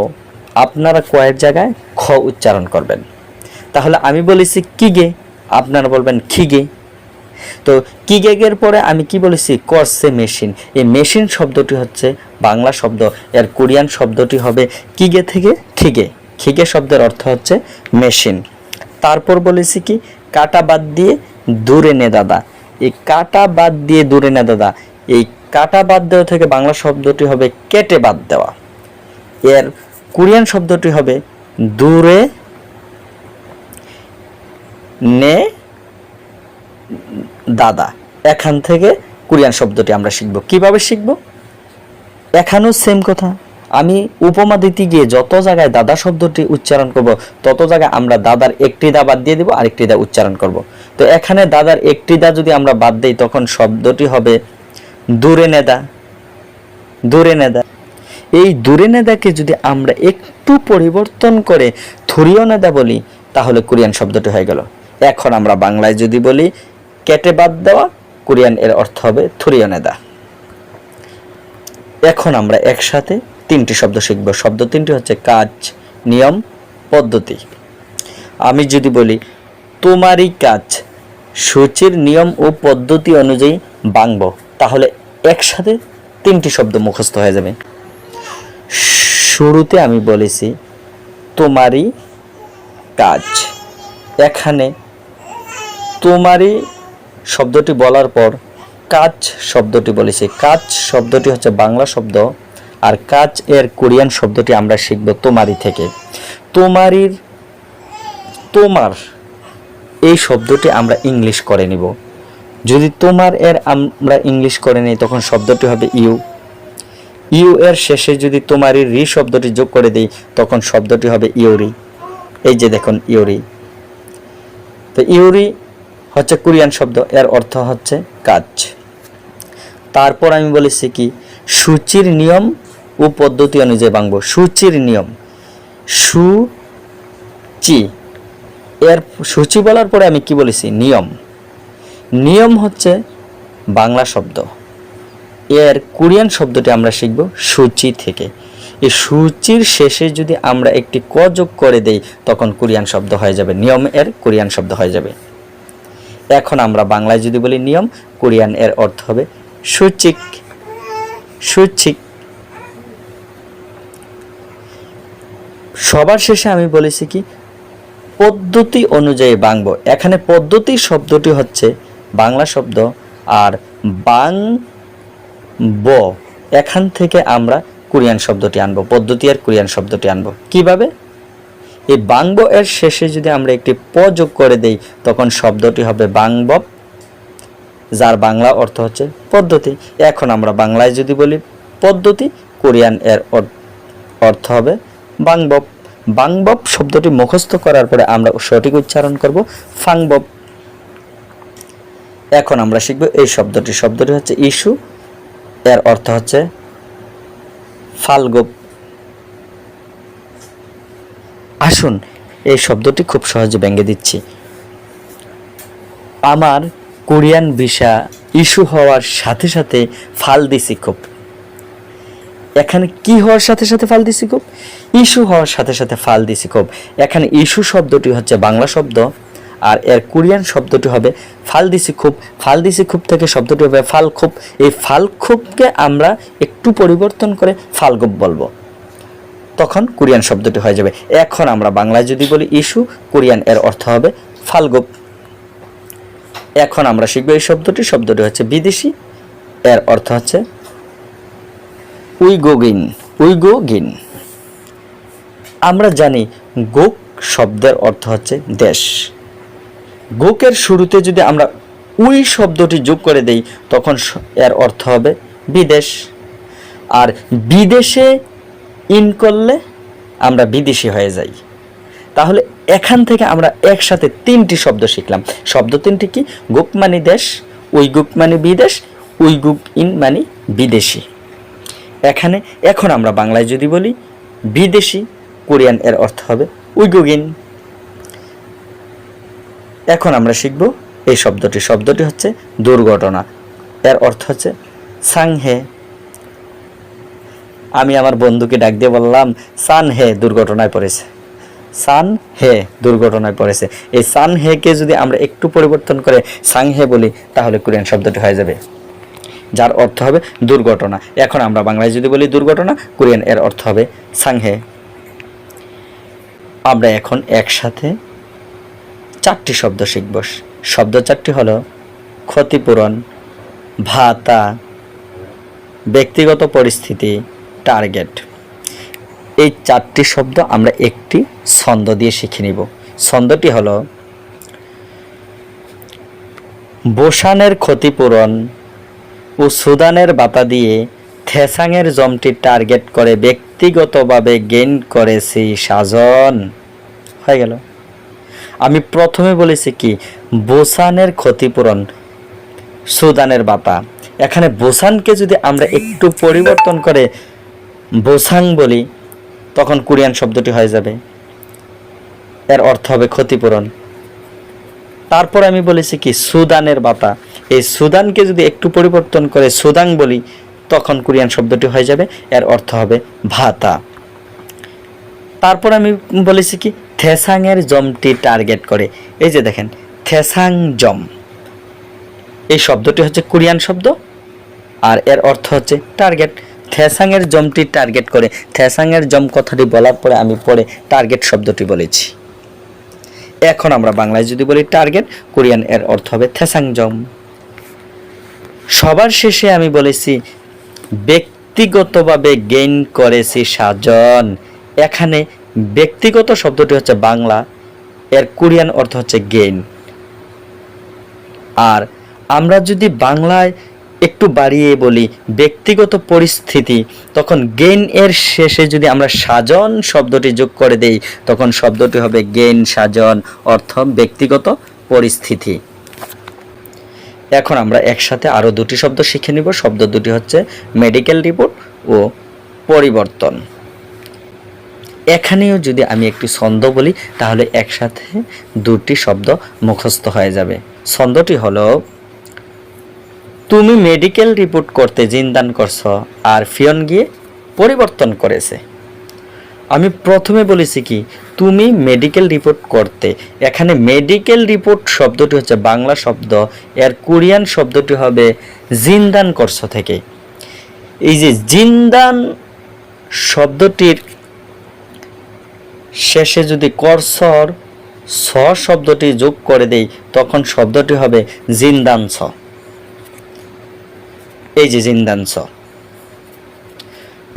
আপনারা কয়ের জায়গায় খ উচ্চারণ করবেন। তাহলে আমি বলেছি কি গে, আপনারা বলবেন খিগে। তো কি গেগের পরে আমি কি বলেছি? করছে মেশিন। এই মেশিন শব্দটি হচ্ছে বাংলা শব্দ, এর কোরিয়ান শব্দটি হবে কিগে থেকে খিগে। খিগে শব্দের অর্থ হচ্ছে মেশিন। তারপর বলেছি কি কাটা বাদ দিয়ে দূরে নে দাদা। এই কাটা বাদ দিয়ে দূরে নে দাদা, এই কাটা বাদ দেওয়া থেকে বাংলা শব্দটি হবে কেটে বাদ দেওয়া। এর কোরিয়ান শব্দটি হবে দূরে নে দাদা। এখান থেকে কোরিয়ান শব্দটি আমরা শিখব। কিভাবে শিখব? এখানেও সেম কথা। আমি উপমা দিতে গিয়ে যত জায়গায় দাদা শব্দটি উচ্চারণ করব তত জায়গায় আমরা দাদার একটি দা বাদ দিয়ে দিব, আরেকটি দা উচ্চারণ করব। তো এখানে দাদার একটি দা যদি আমরা বাদ দেই তখন শব্দটি হবে দূরে নেদা, দূরে নেদা। এই দূরে নেদাকে যদি আমরা একটু পরিবর্তন করে থুরিও নেদা বলি তাহলে কোরিয়ান শব্দটি হয়ে গেল। এখন আমরা বাংলায় যদি বলি কেটে বাদ দেওয়া, কোরিয়ান এর অর্থ হবে থুরিও নেদা। এখন আমরা একসাথে তিনটি শব্দ শিখব। শব্দ তিনটি হচ্ছে কাজ, নিয়ম, পদ্ধতি। আমি যদি বলি তোমারই কাজ সূচির নিয়ম ও পদ্ধতি অনুযায়ী বাংব, তাহলে একসাথে তিনটি শব্দ মুখস্থ হয়ে যাবে। শুরুতে আমি বলেছি তোমারই কাজ। এখানে তোমারই শব্দটি বলার পর কাজ শব্দটি বলেছি। কাজ শব্দটি হচ্ছে বাংলা শব্দ আর কাজ এর কোরিয়ান শব্দটি আমরা শিখব তোমারই থেকে। তোমারির তোমার এই শব্দটি আমরা ইংলিশ করে নিব। যদি তোমার এর আমরা ইংলিশ করে নিই তখন শব্দটি হবে ইউ। ইউ এর শেষে যদি তোমারই রি শব্দটি যোগ করে দিই তখন শব্দটি হবে ইউরি। এই যে দেখুন ইউরি। তো ইউরি হচ্ছে কোরিয়ান শব্দ, এর অর্থ হচ্ছে কাজ। তারপর আমি বলেছি কি সূচির নিয়ম ও পদ্ধতি অনুযায়ী বাংব। সূচির নিয়ম, সুচি, এর সূচি বলার পরে আমি কি বলেছি? নিয়ম। নিয়ম হচ্ছে বাংলা শব্দ, এর কোরিয়ান শব্দটি আমরা শিখব সূচি থেকে। এই সূচির শেষে যদি আমরা একটি ক যোগ করে দেই তখন কোরিয়ান শব্দ হয়ে যাবে, নিয়ম এর কোরিয়ান শব্দ হয়ে যাবে। এখন আমরা বাংলায় যদি বলি নিয়ম, কোরিয়ান এর অর্থ হবে সুচিক। সুচিক। সবার শেষে আমি বলেছি কি পদ্ধতি অনুযায়ী বাংব। এখানে পদ্ধতি শব্দটি হচ্ছে বাংলা শব্দ, আর বাং ব এখান থেকে আমরা কোরিয়ান শব্দটি আনবো, পদ্ধতি আর কোরিয়ান শব্দটি আনবো। কিভাবে? এই বাংব এর শেষে যদি আমরা একটি প যোগ করে দেই তখন শব্দটি হবে বাংবব, যার বাংলা অর্থ হচ্ছে পদ্ধতি। এখন আমরা বাংলায় যদি বলি পদ্ধতি, কোরিয়ান এর অর্থ হবে বাংবব। বাংবব শব্দটি মুখস্থ করার পরে আমরা সঠিক উচ্চারণ করব ফাংবব। এখন আমরা শিখব এই শব্দটি। শব্দটি হচ্ছে ইস্যু, এর অর্থ হচ্ছে ফাল্গুন। আসুন এই শব্দটি খুব সহজে ভেঙে দিচ্ছি। আমার কোরিয়ান ভিসা ইস্যু হওয়ার সাথে সাথে ফাল দিছি খুব। এখানে কি হওয়ার সাথে সাথে ফাল দিছি খুব? ইস্যু হওয়ার সাথে সাথে ফাল দিছি খুব। এখানে ইস্যু শব্দটি হচ্ছে বাংলা শব্দ, আর এর কোরিয়ান শব্দটি হবে ফাল দিছি খুব। ফাল দিছি খুব থেকে শব্দটি হবে ফাল খুব। এই ফাল খুবকে আমরা একটু পরিবর্তন করে ফাল্গুন বলবো, তখন কোরিয়ান শব্দটি হয়ে যাবে। এখন আমরা বাংলায় যদি বলি ইস্যু, কোরিয়ান এর অর্থ হবে ফাল্গুন। এখন আমরা শিখব এই শব্দটি। শব্দটি হচ্ছে বিদেশি, এর অর্থ হচ্ছে উইগোগিন। উইগোগিন। আমরা জানি গোক শব্দের অর্থ হচ্ছে দেশ। গোকের শুরুতে যদি আমরা উই শব্দটি যোগ করে দেই তখন এর অর্থ হবে বিদেশ। আর বিদেশে ইন করলে আমরা বিদেশি হয়ে যাই। তাহলে এখান থেকে আমরা একসাথে তিনটি শব্দ শিখলাম। শব্দ তিনটি কি? গোক মানে দেশ, উইগুক মানে বিদেশ, উইগুক ইন মানে বিদেশি। এখন আমরা বাংলায় যদি বলি বিদেশি, কোরিয়ান এর অর্থ হবে উইগুগিন। এখন আমরা শিখব এই শব্দটি। শব্দটি হচ্ছে দুর্ঘটনা, এর অর্থ হচ্ছে সাংহে। আমি আমার বন্ধুকে ডাক দিয়ে বললাম সান হে দুর্ঘটনায় পড়েছে। সান হে দুর্ঘটনায় পড়েছে। এই সান হে কে যদি আমরা একটু পরিবর্তন করে সাংহে বলি তাহলে কোরিয়ান শব্দটি হয়ে যাবে, যার অর্থ হবে দুর্ঘটনা। এখন আমরা বাংলায় যদি বলি দুর্ঘটনা, কোরিয়ান এর অর্থ হবে সাংহে। আমরা এখন একসাথে চারটি শব্দ শিখব। শব্দ চারটি হলো ক্ষতিপূরণ, ভাতা, ব্যক্তিগত পরিস্থিতি, টার্গেট। এই চারটি শব্দ আমরা একটি ছন্দ দিয়ে শিখে নিব। ছন্দটি হলো বোসানের ক্ষতিপূরণ ও সুদানের বাতা দিয়ে থেসাংয়ের জমটি টার্গেট করে ব্যক্তিগতভাবে গেইন করেছি সাজন। হয়ে গেল। আমি প্রথমে বলেছি কি বোসানের ক্ষতিপূরণ, সুদানের বাতা। এখানে বোসানকে যদি আমরা একটু পরিবর্তন করে বোসাং বলি তখন কোরিয়ান শব্দটি হয়ে যাবে, এর অর্থ হবে ক্ষতিপূরণ। তারপর আমি বলেছি কি সুদানের বাতা। এই সুদানকে যদি একটু পরিবর্তন করে সুদাং বলি তখন কোরিয়ান শব্দটি হয়ে যাবে, এর অর্থ হবে ভাতা। তারপর আমি বলেছি কি থেসাংয়ের জমটি টার্গেট করে। এই যে দেখেন থেসাং জম, এই শব্দটি হচ্ছে কোরিয়ান শব্দ আর এর অর্থ হচ্ছে টার্গেট। থেসাংয়ের জমটি টার্গেট করে। থেসাংয়ের জম কথাটি বলার পরে আমি পরে টার্গেট শব্দটি বলেছি। এখন আমরা বাংলায় যদি বলি টার্গেট, কোরিয়ান এর অর্থ হবে থেসাং জম। সবার শেষে আমি বলেছি ব্যক্তিগতভাবে গেইন করেছি সাজন। এখানে ব্যক্তিগত শব্দটি হচ্ছে বাংলা, এর কোরিয়ান অর্থ হচ্ছে গেইন। আর আমরা যদি বাংলায় একটু বাড়িয়ে বলি ব্যক্তিগত পরিস্থিতি, তখন গেইন এর শেষে যদি আমরা সাজন শব্দটি যোগ করে দেই তখন শব্দটি হবে গেইন সাজন, অর্থ ব্যক্তিগত পরিস্থিতি। এখন আমরা একসাথে আরও দুটি শব্দ শিখে নিব। শব্দ দুটি হচ্ছে মেডিকেল রিপোর্ট ও পরিবর্তন। এখানেও যদি আমি একটি ছন্দ বলি তাহলে একসাথে দুটি শব্দ মুখস্থ হয়ে যাবে। ছন্দটি হলো তুমি মেডিকেল রিপোর্ট করতে জিনদান করছো আর ফিয়ন গিয়ে পরিবর্তন করেছে। আমি প্রথমে বলেছি কি তুমি মেডিকেল রিপোর্ট করতে, এখানে মেডিকেল রিপোর্ট শব্দটি হচ্ছে বাংলা শব্দ, এর কোরিয়ান শব্দটি হবে জিনদান করছ থেকে। এই যে জিনদান শব্দটির শেষে যদি করসর স শব্দটি যোগ করে দেই তখন শব্দটি হবে জিনদানস। এই যে জিনদানস,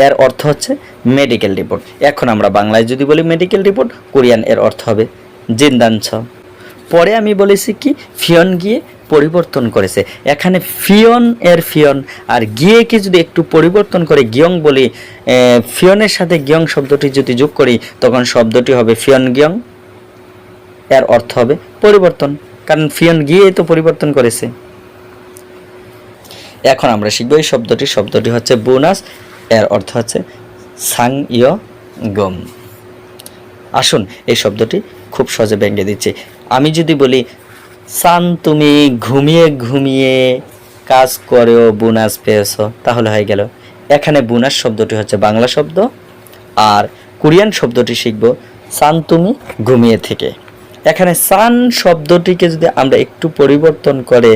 এর অর্থ হচ্ছে মেডিকেল রিপোর্ট। এখন আমরা বাংলায় যদি বলি মেডিকেল রিপোর্ট, কোরিয়ান এর অর্থ হবে জিনদানস। পরে আমি বলেছি কি ফিয়ন গিয়ে পরিবর্তন করেছে, এখানে ফিয়ন এর ফিয়ন আর গিয়েকে যদি একটু পরিবর্তন করে গিয়ং বলি, ফিয়নের সাথে গিয়ং শব্দটি যদি যোগ করি তখন শব্দটি হবে ফিয়ন গিয়ং। এর অর্থ হবে পরিবর্তন, কারণ ফিয়ন গিয়ে তো পরিবর্তন করেছে। এখন আমরা শিখব এই শব্দটি হচ্ছে বোনাস, এর অর্থ হচ্ছে সাং ইয় গম। আসুন এই শব্দটি খুব সহজে ভেঙে দিচ্ছি। আমি যদি বলি সান তুমি ঘুমিয়ে ঘুমিয়ে কাজ করেও বোনাস পেয়েছ, তাহলে হয়ে গেল। এখানে বোনাস শব্দটি হচ্ছে বাংলা শব্দ, আর কোরিয়ান শব্দটি শিখব সান তুমি ঘুমিয়ে থেকে। এখানে সান শব্দটিকে যদি আমরা একটু পরিবর্তন করে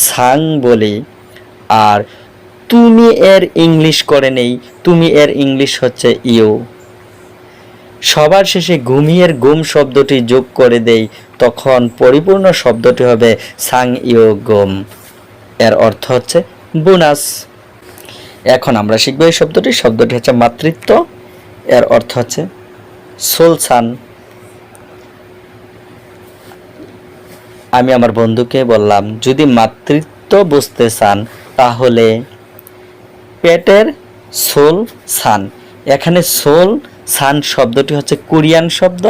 সাং বলি, আর তুমি এর ইংলিশ করে নেই, তুমি এর ইংলিশ হচ্ছে ইউ, সবার শেষে ঘুমিয়ের গুম শব্দটি যোগ করে দেই তখন পরিপূর্ণ শব্দটি হবে সাং ইউ গুম। এর অর্থ হচ্ছে বোনাস। এখন আমরা শিখব এই শব্দটি হচ্ছে মাতৃত্ব, এর অর্থ হচ্ছে সোলসান। আমি আমার বন্ধুকে বললাম যদি মাতৃত্ব বুঝতে চান তাহলে পেটের সোল সান। এখানে সোল সান শব্দটি হচ্ছে কোরিয়ান শব্দ,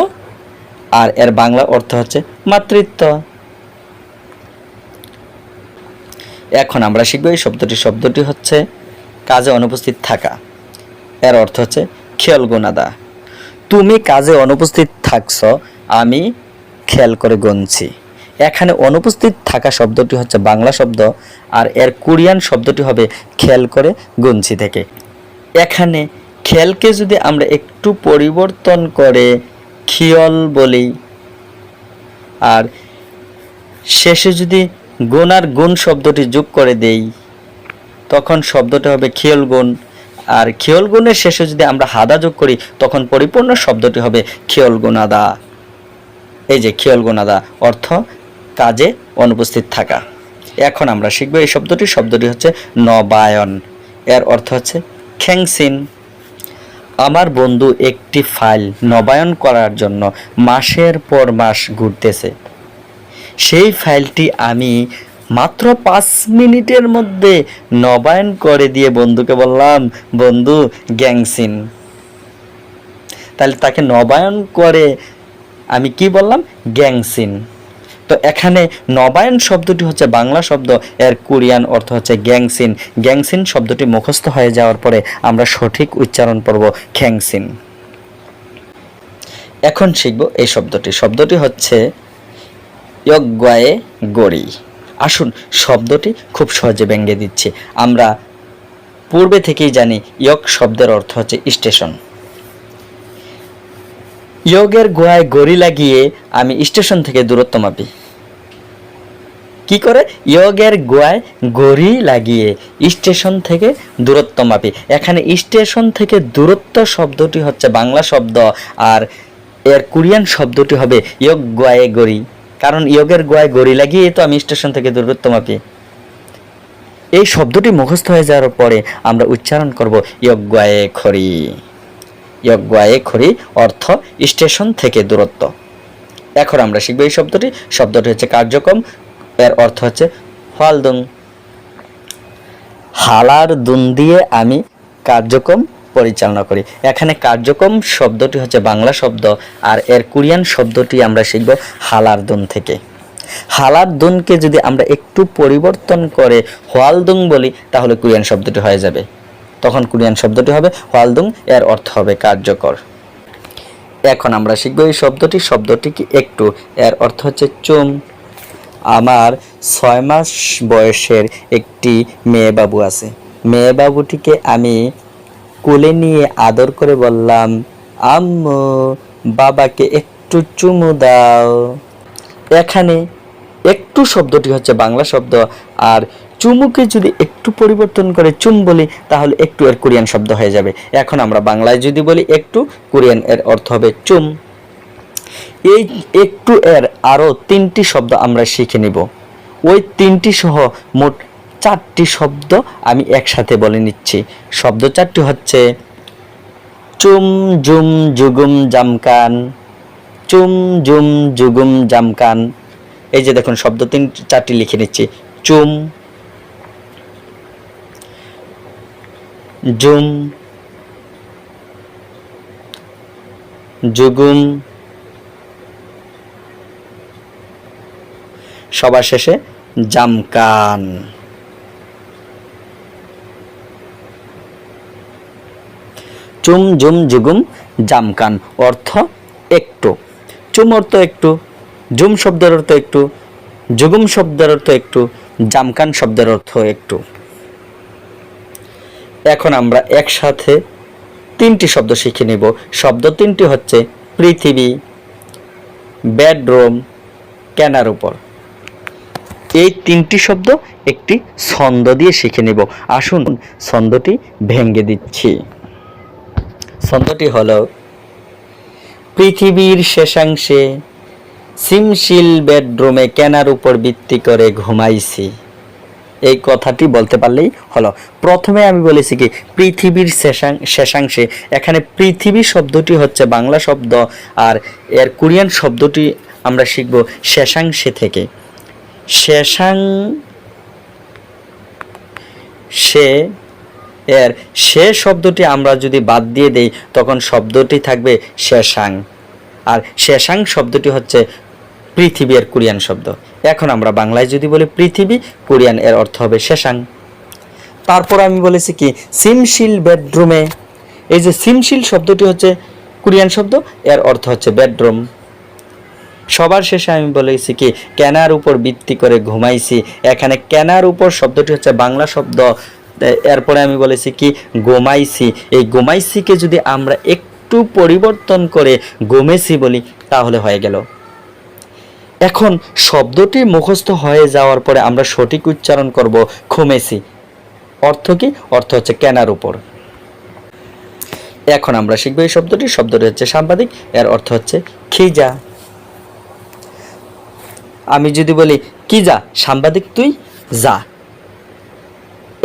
আর এর বাংলা অর্থ হচ্ছে মাতৃত্ব। এখন আমরা শিখব এই শব্দটি হচ্ছে কাজে অনুপস্থিত থাকা, এর অর্থ হচ্ছে খেয়াল গুনাদা। তুমি কাজে অনুপস্থিত থাকছ, আমি খেয়াল করে গুনছি। এখানে অনুপস্থিত থাকা শব্দটি হচ্ছে বাংলা শব্দ, আর এর কোরিয়ান শব্দটি হবে খেয়াল করে গুনছি থেকে। এখানে খেয়ালকে যদি আমরা একটু পরিবর্তন করে খিয়ল বলি, আর শেষে যদি গুণার গুণ শব্দটি যোগ করে দেই তখন শব্দটি হবে খিয়ল গুণ, আর খিয়ল গুণের শেষে যদি আমরা হাদা যোগ করি তখন পরিপূর্ণ শব্দটি হবে খিয়ল গুণাদা। এই যে খিয়ল গুণাদা অর্থ কাজে অনুপস্থিত থাকা। এখন আমরা শিখব এই শব্দটি হচ্ছে নবায়ন, এর অর্থ হচ্ছে খ্যাংসিন। আমার বন্ধু একটি ফাইল নবায়ন করার জন্য মাসের পর মাস ঘুরতেছে, সেই ফাইলটি আমি মাত্র 5 মিনিটের মধ্যে নবায়ন করে দিয়ে বন্ধুকে বললাম বন্ধু গ্যাংসিন। তাহলে তাকে নবায়ন করে আমি কি বললাম গ্যাংসিন। তো এখানে নবায়ন শব্দটি হচ্ছে বাংলা শব্দ, এর কোরিয়ান অর্থ হচ্ছে গ্যাংসিন। গ্যাংসিন শব্দটি মুখস্থ হয়ে যাওয়ার পরে আমরা সঠিক উচ্চারণ করব খ্যাংসিন। এখন শিখব এই শব্দটি হচ্ছে ইয়গওয়ায়ে গড়ি। আসুন শব্দটি খুব সহজে ভেঙে দিচ্ছি। আমরা পূর্বে থেকেই জানি ইয়গ শব্দের অর্থ হচ্ছে স্টেশন। ইয়গের গোয়ায় গড়ি লাগিয়ে আমি স্টেশন থেকে দূরত্ব মাপি। কি করে? ইয়গের গোয়ায় গড়ি লাগিয়ে স্টেশন থেকে দূরত্ব মাপি। এখানে স্টেশন থেকে দূরত্ব শব্দটি হচ্ছে বাংলা শব্দ, আর এর কোরিয়ান শব্দটি হবে ইয়গ গোয়ায়ে গড়ি, কারণ ইয়গের গোয়ায় গড়ি লাগিয়ে তো আমি স্টেশন থেকে দূরত্ব মাপি। এই শব্দটি মুখস্থ হয়ে যাওয়ার পরে আমরা উচ্চারণ করব ইয়গ গোয়ায়ে খড়ি। ইয়গ গোয়ায়ে খড়ি অর্থ স্টেশন থেকে দূরত্ব। এখন আমরা শিখব এই শব্দটি হচ্ছে কার্যক্রম, এর অর্থ হচ্ছে ফালদুং। হালার দুন দিয়ে আমি কার্যক্রম পরিচালনা করি। এখানে কার্যক্রম শব্দটি হচ্ছে বাংলা শব্দ, আর এর কোরিয়ান শব্দটি আমরা শিখব হালার দুন থেকে। হালার দুনকে যদি আমরা একটু পরিবর্তন করে হোয়ালদুং বলি তাহলে কোরিয়ান শব্দটি হয়ে যাবে, তখন কোরিয়ান শব্দটি হবে হোয়ালদুং, এর অর্থ হবে কার্যকর। এখন আমরা শিখব এই শব্দটি কি একটু, এর অর্থ হচ্ছে চুম। আমার 6 মাস বয়সের একটি মেয়ে বাবু আছে। মেয়ে বাবুটিকে আমি কোলে নিয়ে আদর করে বললাম আম্মু বাবাকে একটু চুমু দাও। এখানে একটু শব্দটি হচ্ছে বাংলা শব্দ, আর চুমুকে যদি একটু পরিবর্তন করে চুম বলি তাহলে একটু এর কোরিয়ান শব্দ হয়ে যাবে। এখন আমরা বাংলায় যদি বলি একটু, কোরিয়ান এর অর্থ হবে চুম। এই একটু এর আরও 3টি শব্দ আমরা শিখে নিব। ওই 3টি সহ মোট 4টি শব্দ আমি একসাথে বলে নিচ্ছি। শব্দ 4টি হচ্ছে চুম জুম জুগুম জামকান, চুম জুম জুগুম জামকান। এই যে দেখুন শব্দ 4টি লিখে নিচ্ছি। চুম, জুম, জুগুম, সবার শেষে জামকান। চুম জুম জুগুম জামকান অর্থ একটু। চুম অর্থ একটু, জুম শব্দের অর্থ একটু, জুগুম শব্দের অর্থ একটু, জামকান শব্দের অর্থ একটু। এখন আমরা একসাথে 3টি শব্দ শিখে নেব। শব্দ 3টি হচ্ছে পৃথিবী, বেডরুম, ক্যানার উপর। এই 3টি শব্দ একটি ছন্দ দিয়ে শিখে নেব। আসুন ছন্দটি ভেঙে দিচ্ছি। ছন্দটি হলো, পৃথিবীর শেষাংশে সিমশিল বেডরুমে কেনার উপর ভিত্তি করে ঘুমাইছি। এই কথাটি বলতে পারলেই হলো। প্রথমে আমি বলেছি কি পৃথিবীর শেষাংশে, এখানে পৃথিবী শব্দটি হচ্ছে বাংলা শব্দ, আর এর কোরিয়ান শব্দটি আমরা শিখব শেষাংশে থেকে। শেষাংশে এর সে শব্দটি আমরা যদি বাদ দিয়ে দেই তখন শব্দটি থাকবে শেষাং, আর শেষাং শব্দটি হচ্ছে পৃথিবী এর কোরিয়ান শব্দ। এখন আমরা বাংলায় যদি বলি পৃথিবী, কোরিয়ান এর অর্থ হবে শেষাং। তারপর আমি বলেছি কি সিমশিল বেডরুমে, এই যে সিমশিল শব্দটি হচ্ছে কোরিয়ান শব্দ, এর অর্থ হচ্ছে বেডরুম। সবার শেষে আমি বলেছি কি কেনার উপর ভিত্তি করে ঘুমাইছি, এখানে কেনার উপর শব্দটি হচ্ছে বাংলা শব্দ। এরপরে আমি বলেছি কি ঘুমাইছি, এই ঘুমাইছিকে যদি আমরা একটু পরিবর্তন করে ঘুমেছি বলি তাহলে হয়ে গেল। এখন শব্দটি মুখস্থ হয়ে যাওয়ার পরে আমরা সঠিক উচ্চারণ করব ঘুমেছি। অর্থ কি? অর্থ হচ্ছে কেনার উপর। এখন আমরা শিখব এই শব্দটি হচ্ছে সাংবাদিক, এর অর্থ হচ্ছে খিজা। আমি যদি বলি কি যা, সাংবাদিক তুই যা।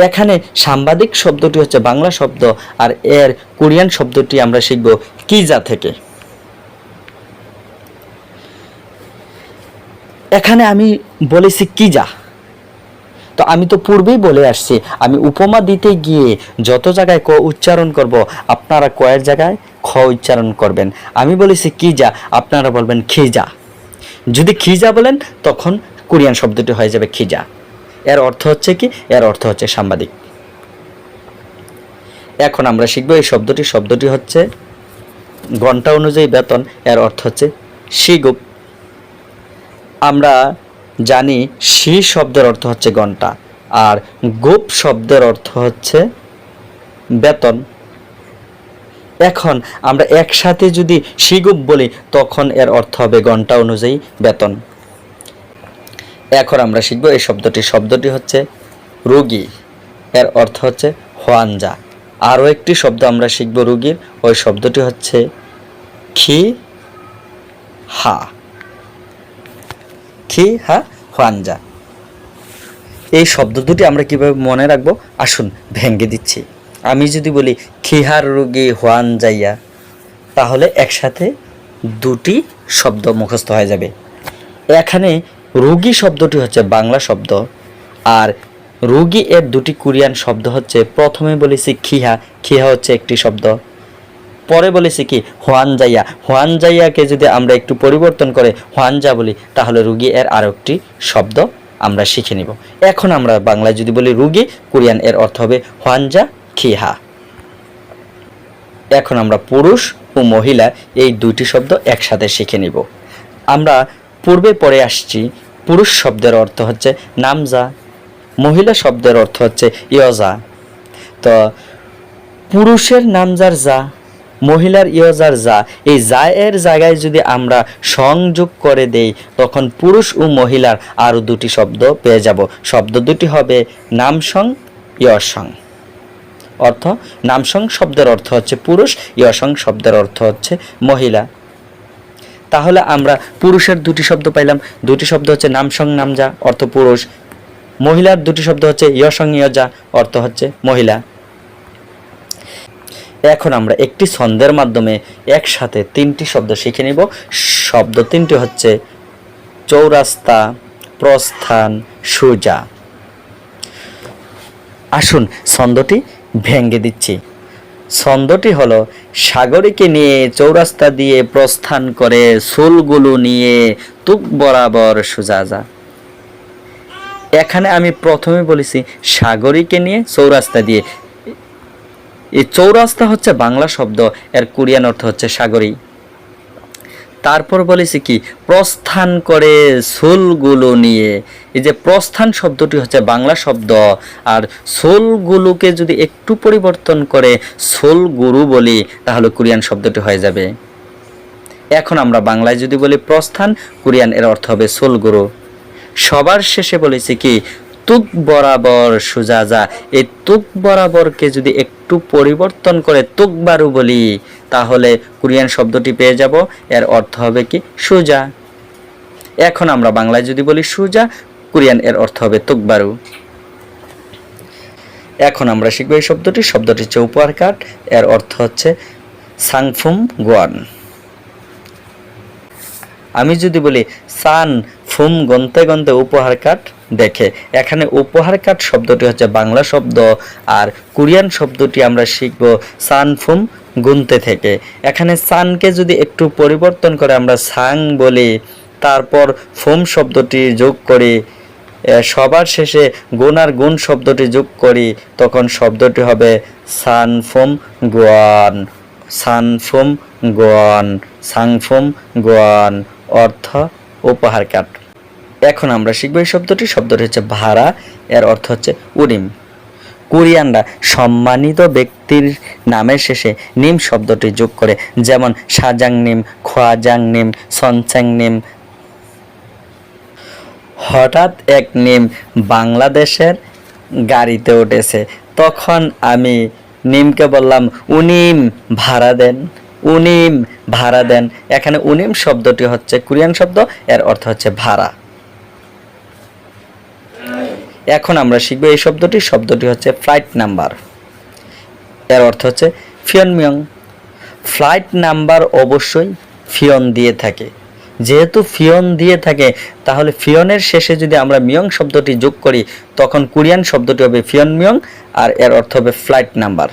এখানে সাংবাদিক শব্দটি হচ্ছে বাংলা শব্দ, আর এর কোরিয়ান শব্দটি আমরা শিখব কিজা থেকে। এখানে আমি বলেছি কিজা, তো আমি তো পূর্বেই বলে আসছি আমি উপমা দিতে গিয়ে যত জায়গায় ক উচ্চারণ করব আপনারা কয়ের জায়গায় খ উচ্চারণ করবেন। আমি বলেছি কিজা, আপনারা বলবেন খিজা। যদি খিজা বলেন তখন কোরিয়ান শব্দটি হয়ে যাবে খিজা। এর অর্থ হচ্ছে কি? এর অর্থ হচ্ছে সাংবাদিক। এখন আমরা শিখব এই শব্দটি হচ্ছে ঘন্টা অনুযায়ী বেতন, এর অর্থ হচ্ছে শিগুপ। আমরা জানি শি শব্দের অর্থ হচ্ছে ঘন্টা, আর গুপ শব্দের অর্থ হচ্ছে বেতন। এখন আমরা একসাথে যদি শিগুপ বলি তখন এর অর্থ হবে ঘন্টা অনুযায়ী বেতন। এখন আমরা শিখব এই শব্দটি হচ্ছে রোগী, এর অর্থ হচ্ছে হোয়ানজা। আরও একটি শব্দ আমরা শিখব রোগীর, ওই শব্দটি হচ্ছে খি হা হোয়ানজা। এই শব্দ দুটি আমরা কিভাবে মনে রাখবো আসুন ভেঙে দিচ্ছি। আমি যদি বলি খিহার রোগী হোয়ান যাইয়া, তাহলে একসাথে দুটি শব্দ মুখস্থ হয়ে যাবে। এখানে রোগী শব্দটি হচ্ছে বাংলা শব্দ, আর রোগী এর দুটি কোরিয়ান শব্দ হচ্ছে, প্রথমে বলেছি খিহা হচ্ছে একটি শব্দ, পরে বলেছি কি হোয়ান যাইয়াকে যদি আমরা একটু পরিবর্তন করে হোয়ানজা বলি তাহলে রোগী এর আরো একটি শব্দ আমরা শিখে নিব। এখন আমরা বাংলায় যদি বলি রোগী, কোরিয়ান এর অর্থ হবে হোয়ানজা খিহা। এখন আমরা পুরুষ ও মহিলা এই দুইটি শব্দ একসাথে শিখে নিব। আমরা পূর্বে পড়ে আসছি পুরুষ শব্দের অর্থ হচ্ছে নামজা, মহিলা শব্দের অর্থ হচ্ছে ইয়জা। তো পুরুষের নামজার যা, মহিলার ইয়জার যা, এই যা এর জায়গায় যদি আমরা সংযোগ করে দেই তখন পুরুষ ও মহিলার আরও দুটি শব্দ পেয়ে যাব। শব্দ দুটি হবে নামসং, ইয়সং। অর্থ, নামসং শব্দের অর্থ হচ্ছে পুরুষ, ইয়সং শব্দের অর্থ হচ্ছে মহিলা। তাহলে আমরা পুরুষের দুটি শব্দ পাইলাম। দুটি শব্দ হচ্ছে নামসং নামজা, অর্থ পুরুষ। মহিলার দুটি শব্দ হচ্ছে ইয়সং ইয়জা, অর্থ হচ্ছে মহিলা। এখন আমরা একটি ছন্দের মাধ্যমে একসাথে তিনটি শব্দ শিখে নিব। শব্দ তিনটি হচ্ছে চৌরাস্তা, প্রস্থান, সোজা। আসুন ছন্দটি ভেঙে দিচ্ছি। ছন্দটি হলো, সাগরীকে নিয়ে চৌরাস্তা দিয়ে প্রস্থান করে চুলগুলো নিয়ে তুক বরাবর সোজা যা। এখানে আমি প্রথমে বলেছি সাগরীকে নিয়ে চৌরাস্তা দিয়ে। এই চৌরাস্তা হচ্ছে বাংলা শব্দ, এর কোরিয়ান অর্থ হচ্ছে সাগরী। তারপর বলেছি কি, প্রস্থান করে চুলগুলো নিয়ে। এই যে প্রস্থান শব্দটি হচ্ছে বাংলা শব্দ, আর চুলগুলোকে যদি একটু পরিবর্তন করে চুলগুরু বলি তাহলে কোরিয়ান শব্দটি হয়ে যাবে। এখন আমরা বাংলায় যদি বলি প্রস্থান, কোরিয়ান এর অর্থ হবে চুলগুরু। সবার শেষে বলেছি কি, তুক বরাবর সোজা যা। এই তুক বরাবরকে যদি একটু পরিবর্তন করে তুকবারু বলি তাহলে কোরিয়ান শব্দটি পেয়ে যাব, এর অর্থ হবে কি সোজা। এখন আমরা বাংলায় যদি বলি সোজা, কোরিয়ান এর অর্থ হবে তুকবারু। এখন আমরা শিখব এই শব্দটি। শব্দটি হচ্ছে উপহার কাঠ, এর অর্থ হচ্ছে সাংফুম গোয়ান। আমি যদি বলি সান ফুম গন্তে গন্তে উপহার কাঠ দেখে, এখানে উপহার কাঠ শব্দটি হচ্ছে বাংলা শব্দ, আর কোরিয়ান শব্দটি আমরা শিখব সান ফুম গুনতে থেকে। এখানে সানকে যদি একটু পরিবর্তন করে আমরা সাং বলি, তারপর ফুম শব্দটি যোগ করি, সবার শেষে গুণ আর গুণ শব্দটি যোগ করি, তখন শব্দটি হবে সানফুম গোয়ান। সানফুম গোয়ান, সাংফুম গোয়ান, অর্থ উপহার কাঠ। এখন আমরা শিখব এই শব্দটি। শব্দটি হচ্ছে ভাড়া, এর অর্থ হচ্ছে উরিম। কোরিয়ানরা সম্মানিত ব্যক্তির নামের শেষে নিম শব্দটি যোগ করে, যেমন সাজাং নিম, খোয়াজাং নিম, সনচাং নিম। হঠাৎ এক নিম বাংলাদেশের গাড়িতে উঠেছে, তখন আমি নিমকে বললাম উনিম ভাড়া দেন, উনিম ভাড়া দেন। এখানে উনিম শব্দটি হচ্ছে কোরিয়ান শব্দ, এর অর্থ হচ্ছে ভাড়া। এখন আমরা শিখব এই শব্দটি। শব্দটি হচ্ছে ফ্লাইট নাম্বার, এর অর্থ হচ্ছে ফিয়নমিয়ং। ফ্লাইট নাম্বার অবশ্যই ফিয়ন দিয়ে থাকে। যেহেতু ফিয়ন দিয়ে থাকে, তাহলে ফিয়নের শেষে যদি আমরা মিয়ং শব্দটি যোগ করি তখন কোরিয়ান শব্দটি হবে ফিয়নমিয়ং, আর এর অর্থ হবে ফ্লাইট নাম্বার।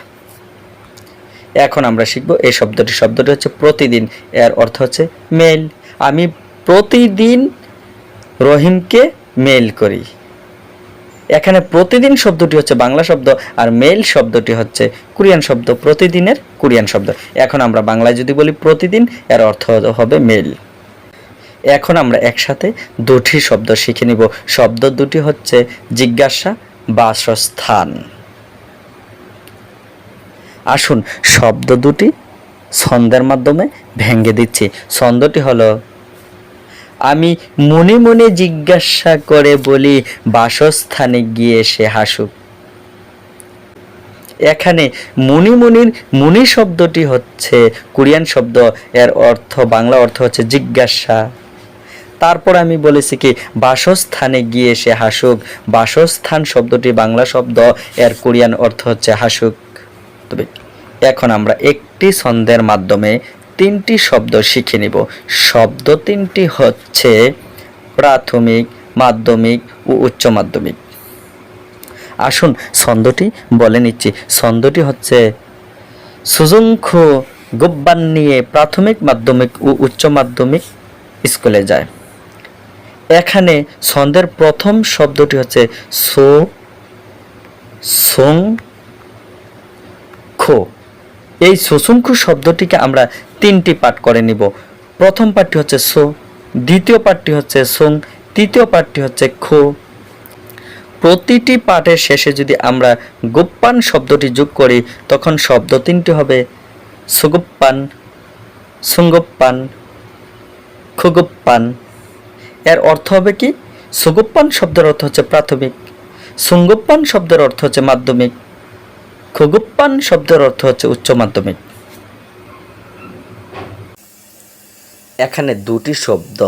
এখন আমরা শিখব এই শব্দটি। শব্দটি হচ্ছে প্রতিদিন, এর অর্থ হচ্ছে মেইল। আমি প্রতিদিন রহিমকে মেইল করি। এখানে প্রতিদিন শব্দটি হচ্ছে বাংলা শব্দ, আর মেইল শব্দটি হচ্ছে কোরিয়ান শব্দ, প্রতিদিনের কোরিয়ান শব্দ। এখন আমরা বাংলায় যদি বলি প্রতিদিন, এর অর্থ হবে মেইল। এখন আমরা একসাথে দুটি শব্দ শিখে নিব। শব্দ দুটি হচ্ছে জিজ্ঞাসা, বাসস্থান। আসুন শব্দ দুটি ছন্দের মাধ্যমে ভেঙে দিচ্ছি। ছন্দটি হলো, আমি মনে মনে জিজ্ঞাসা করে বলি বাসস্থানে গিয়ে সে হাসুক। এখানে মুনির মুনি শব্দটি হচ্ছে কোরিয়ান শব্দ, এর অর্থ বাংলা অর্থ হচ্ছে জিজ্ঞাসা। তারপর আমি বলেছি কি, বাসস্থানে গিয়ে সে হাসুক। বাসস্থান শব্দটি বাংলা শব্দ, এর কোরিয়ান অর্থ হচ্ছে হাসুক। তবে এখন আমরা একটি ছন্দের মাধ্যমে তিনটি শব্দ শিখে নিব। শব্দ তিনটি হচ্ছে প্রাথমিক, মাধ্যমিক ও উচ্চ মাধ্যমিক। আসুন ছন্দটি বলে নিচ্ছি। ছন্দটি হচ্ছে সুজুংখু গুব্বান নিয়ে প্রাথমিক, মাধ্যমিক ও উচ্চ মাধ্যমিক স্কুলে যায়। এখানে ছন্দের প্রথম শব্দটি হচ্ছে সো সুং খো। এই সোসুংখু শব্দটিকে আমরা তিনটি পাঠ করে নিব। প্রথম পাঠটি হচ্ছে সো, দ্বিতীয় পাঠটি হচ্ছে সুং, তৃতীয় পাঠটি হচ্ছে খো। প্রতিটি পাঠের শেষে যদি আমরা গোপ্পান শব্দটি যোগ করি তখন শব্দ তিনটি হবে সুগুপ্পান, সুঙ্গুপ্পান, খুগুপ্পান। এর অর্থ হবে কি? সুগুপ্পান শব্দের অর্থ হচ্ছে প্রাথমিক, সুঙ্গুপ্পান শব্দের অর্থ হচ্ছে মাধ্যমিক, খুগুপ্পান শব্দের অর্থ হচ্ছে উচ্চ মাধ্যমিক। এখানে দুটি শব্দ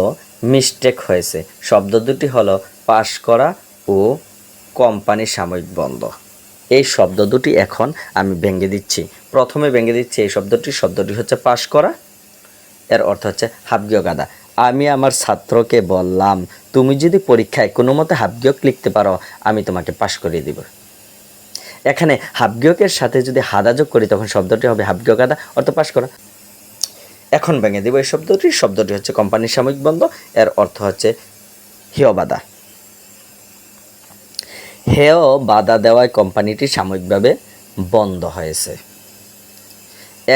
মিস্টেক হয়েছে। শব্দ দুটি হলো পাশ করা ও কোম্পানি সাময়িক বন্ধ। এই শব্দ দুটি এখন আমি ভেঙে দিচ্ছি। প্রথমে ভেঙে দিচ্ছি এই শব্দটি হচ্ছে পাশ করা, এর অর্থ হচ্ছে হাবগীয় গাদা। আমি আমার ছাত্রকে বললাম, তুমি যদি পরীক্ষায় কোনো মতে হাবগীয়ক লিখতে পারো আমি তোমাকে পাশ করিয়ে দিব। এখানে হাবগীয়কের সাথে যদি হাদা যোগ করি তখন শব্দটি হবে হাবগীয় গাদা, অর্থ পাশ করা। এখন ভেঙে দেব এই শব্দটি হচ্ছে কোম্পানির সাময়িক বন্ধ, এর অর্থ হচ্ছে হেয় বাধা। হেয় বাধা দেওয়ায় কোম্পানিটি সাময়িকভাবে বন্ধ হয়েছে।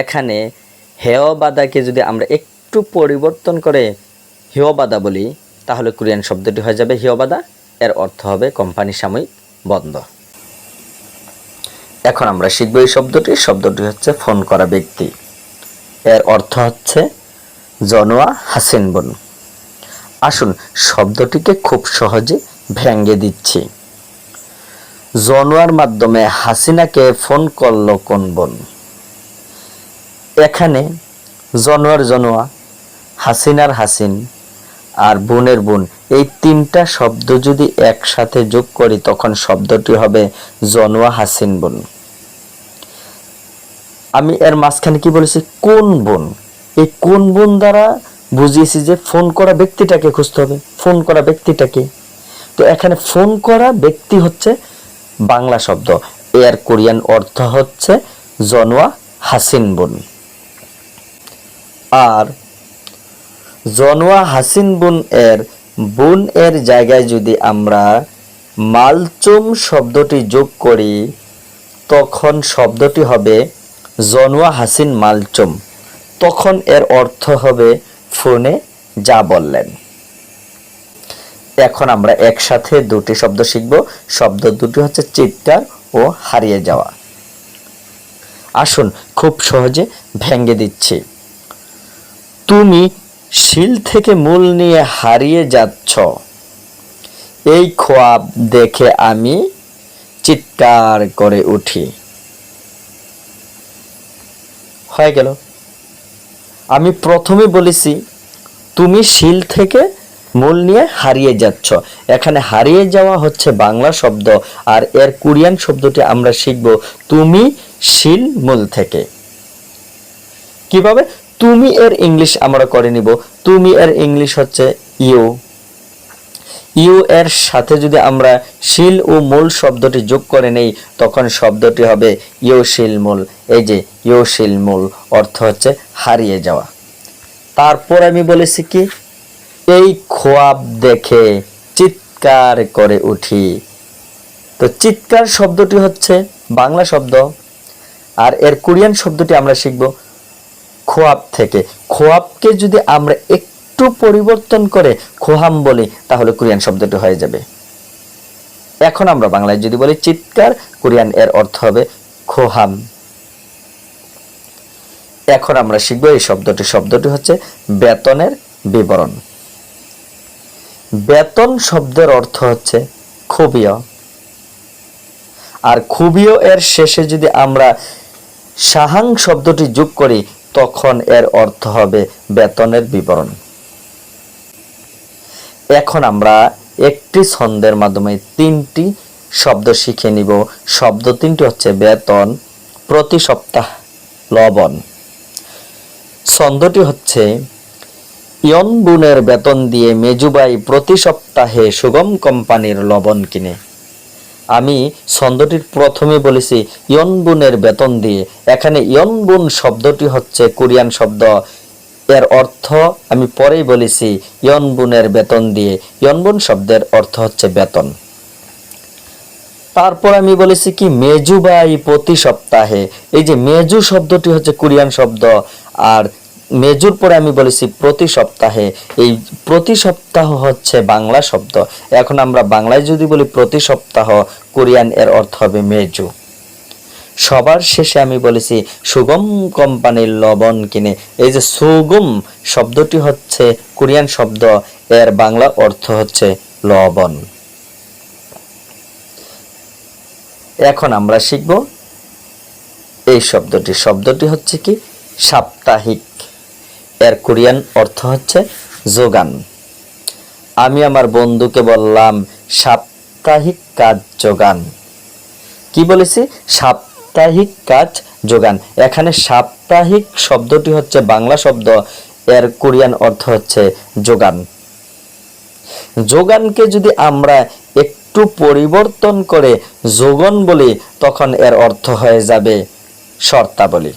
এখানে হেয় বাধাকে যদি আমরা একটু পরিবর্তন করে হেয় বাধা বলি তাহলে কোরিয়ান শব্দটি হয়ে যাবে হেয় বাধা, এর অর্থ হবে কোম্পানি সাময়িক বন্ধ। এখন আমরা শিখব এই শব্দটি হচ্ছে ফোন করা ব্যক্তি, এর অর্থ হচ্ছে জনোয়া হাসিনবুন। আসুন শব্দটিকে খুব সহজে ভেঙে দিচ্ছি। জনোয়ার মাধ্যমে হাসিনাকে ফোন করলো কোন বোন? এখানে জনোয়া, হাসিনার হাসিন আর বোনের বোন, এই তিনটা শব্দ যদি একসাথে যোগ করি তখন শব্দটি হবে জনোয়া হাসিন বোন। আমি এর মাঝখানে কি বলেছি? কোন বোন। এই কোন বোন দ্বারা বুঝিয়েছি যে ফোন করা ব্যক্তিটাকে খুঁজতে হবে। ফোন করা ব্যক্তিটাকে, তো এখানে ফোন করা ব্যক্তি হচ্ছে বাংলা শব্দ, এর কোরিয়ান অর্থ হচ্ছে জনোয়া হাসিন বোন। আর জনোয়া হাসিন বোন এর জায়গায় যদি আমরা মালচুম শব্দটি যোগ করি তখন শব্দটি হবে জনোয়া হাসিন মালচুম। তখন এর অর্থ হবে ফোনে যা বললেন। এখন আমরা একসাথে দুটি শব্দ শিখব। শব্দ দুটি হচ্ছে চিৎকার ও হারিয়ে যাওয়া। আসুন খুব সহজে ভেঙে দিচ্ছি। তুমি শিল থেকে মূল নিয়ে হারিয়ে যাচ্ছ, এই খোয়াব দেখে আমি চিৎকার করে উঠি। হয়ে গেল। আমি প্রথমে বলেছি তুমি শিল থেকে মূল নিয়ে হারিয়ে যাচ্ছ। এখানে হারিয়ে যাওয়া হচ্ছে বাংলা শব্দ, আর এর কোরিয়ান শব্দটি আমরা শিখব তুমি শিল মূল থেকে। কিভাবে? তুমি এর ইংলিশ আমরা করে নিব। তুমি এর ইংলিশ হচ্ছে ইউ। ইউ এর সাথে যদি আমরা শিল ও মূল শব্দটি যোগ করে নেই তখন শব্দটি হবে ইউ শিল মূল। এই যে ইউ শিল মূল অর্থ হচ্ছে হারিয়ে যাওয়া। তারপর আমি বলেছি কি এই খোয়াব দেখে চিৎকার করে উঠি। তো চিৎকার শব্দটি হচ্ছে বাংলা শব্দ, আর এর কোরিয়ান শব্দটি আমরা শিখব খোয়াব থেকে। খোয়াবকে যদি আমরা একটু পরিবর্তন করে খোহাম বলি তাহলে কোরিয়ান শব্দটি হয়ে যাবে। এখন আমরা বাংলায় যদি বলি চিৎকার, কোরিয়ান এর অর্থ হবে খোহাম। এখন আমরা শিখব এই শব্দটি হচ্ছে বেতনের বিবরণ। বেতন শব্দের অর্থ হচ্ছে খুবিয়, আর খুবিয় এর শেষে যদি আমরা সাহাং শব্দটি যোগ করি তখন এর অর্থ হবে বেতনের বিবরণ। এখন আমরা একটি ছন্দের মাধ্যমে তিনটি শব্দ শিখে নিব। শব্দ তিনটি হচ্ছে বেতন, প্রতি সপ্তাহ, লবণ। ছন্দটি হচ্ছে ইয়নবুনের বেতন দিয়ে মেজুবাই প্রতি সপ্তাহে সুগম কোম্পানির লবণ কিনে। আমি ছন্দটির প্রথমে বলেছি ইয়নবুনের বেতন দিয়ে। এখানে ইয়নবুন শব্দটি হচ্ছে কোরিয়ান শব্দ, এর অর্থ আমি পরেই বলেছি ইয়নবুনের বেতন দিয়ে। ইয়নবুন শব্দের অর্থ হচ্ছে বেতন। তারপর আমি বলেছি কি মেজুবাই প্রতি সপ্তাহে। এই যে মেজু শব্দটি হচ্ছে কোরিয়ান শব্দ, আর মেজুর পরে আমি বলেছি প্রতি সপ্তাহে। এই প্রতি সপ্তাহ হচ্ছে বাংলা শব্দ। এখন আমরা বাংলায় যদি বলি প্রতি সপ্তাহ, কোরিয়ান এর অর্থ হবে মেজু। সবার শেষে আমি বলেছি সুগম কোম্পানির লবণ কিনে। এই যে সুগম শব্দটি হচ্ছে কোরিয়ান শব্দ, এর বাংলা অর্থ হচ্ছে লবণ। এখন আমরা শিখব এই শব্দটি হচ্ছে কি সাপ্তাহিক, এর কোরিয়ান অর্থ হচ্ছে যোগান। আমি আমার বন্ধুকে বললাম সাপ্তাহিক কাজ যোগান। কি বলেছি? সাপ্তাহিক কাজ যোগান। এখানে সাপ্তাহিক শব্দটি হচ্ছে বাংলা শব্দ, এর কোরিয়ান অর্থ হচ্ছে যোগান। যোগানকে যদি আমরা একটু পরিবর্তন করে যোগন বলি, তখন এর অর্থ হয়ে যাবে শর্তাবলী।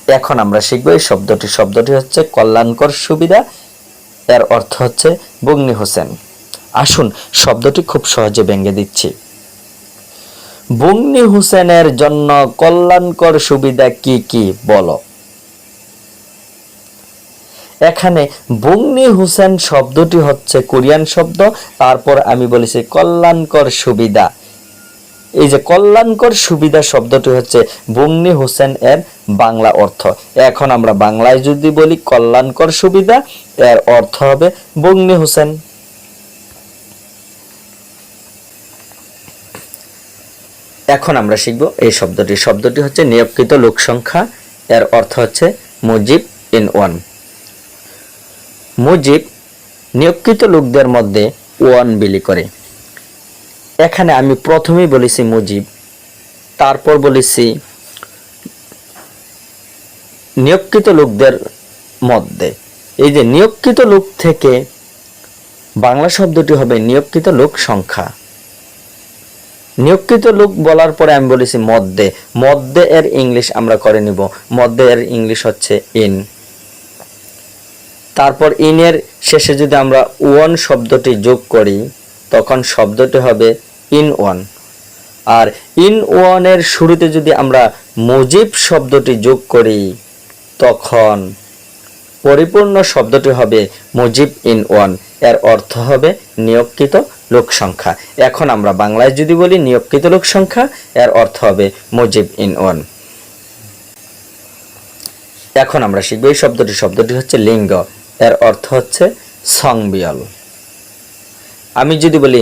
এখন আমরা শিখব এই শব্দটি হচ্ছে কল্যাণকর সুবিধা, এর অর্থ হচ্ছে বুগনি হোসেন। আসুন শব্দটি খুব সহজে ভেঙে দিচ্ছি। বুগনি হোসেনের জন্য কল্যাণকর সুবিধা কি কি বলো। এখানে বুগনি হোসেন শব্দটি হচ্ছে কোরিয়ান শব্দ, তারপর আমি বলেছি কল্যাণকর সুবিধা। এই যে কল্যাণকর সুবিধা শব্দটি হচ্ছে বুগনি হোসেন এর বাংলা অর্থ। এখন আমরা বাংলায় যদি বলি কল্যাণকর সুবিধা, এর অর্থ হবে বুগনি হোসেন। এখন আমরা শিখব এই শব্দটি হচ্ছে নিয়োগকৃত লোক সংখ্যা, এর অর্থ হচ্ছে মুজিব ইন ওয়ান। মুজিব নিয়োগকৃত লোকদের মধ্যে ওয়ান বিলি করে। এখানে আমি প্রথমেই বলেছি মুজিব, তারপর বলেছি নিয়োগকৃত লোকদের মধ্যে। এই যে নিয়োগকৃত লোক থেকে বাংলা শব্দটি হবে নিয়োগকৃত লোক সংখ্যা। নিয়োগকৃত লোক বলার পরে আমি বলেছি মধ্যে। মধ্যে এর ইংলিশ আমরা করে নিব। মধ্যে এর ইংলিশ হচ্ছে ইন। তারপর ইনের শেষে যদি আমরা ওয়ান শব্দটি যোগ করি, তখন শব্দটি হবে ইন ওয়ান। আর ইন ওয়ানের শুরুতে যদি আমরা মুজিব শব্দটি যোগ করি, তখন পরিপূর্ণ শব্দটি হবে মুজিব ইন ওয়ান। এর অর্থ হবে নিয়োগকৃত লোক সংখ্যা। এখন আমরা বাংলায় যদি বলি নিয়োগকৃত লোক সংখ্যা, এর অর্থ হবে মুজিব ইন ওয়ান। এখন আমরা শিখব এই শব্দটি হচ্ছে লিঙ্গ, এর অর্থ হচ্ছে সংবিয়ল। আমি যদি বলি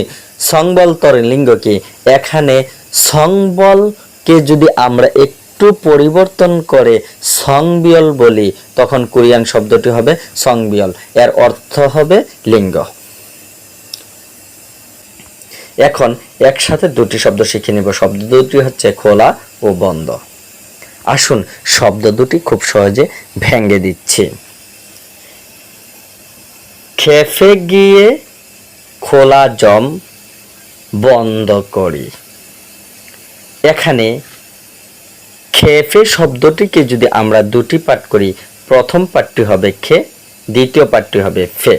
সংবল তর লিঙ্গ কি, এখানে সংবলকে যদি আমরা একটু পরিবর্তন করে সংবিয়ল বলি, তখন কোরিয়ান শব্দটি হবে সংবিয়ল, এর অর্থ হবে লিঙ্গ। এখন একসাথে দুটি শব্দ শিখে নিব। শব্দ দুটি হচ্ছে খোলা ও বন্ধ। আসুন শব্দ দুটি খুব সহজে ভেঙে দিচ্ছি। খেপে গিয়ে খোলা জম বন্ধ করি। এখানে খেপে শব্দটিকে যদি আমরা দুটি পাঠ করি, প্রথম পাঠটি হবে খে, দ্বিতীয় পাঠটি হবে ফে।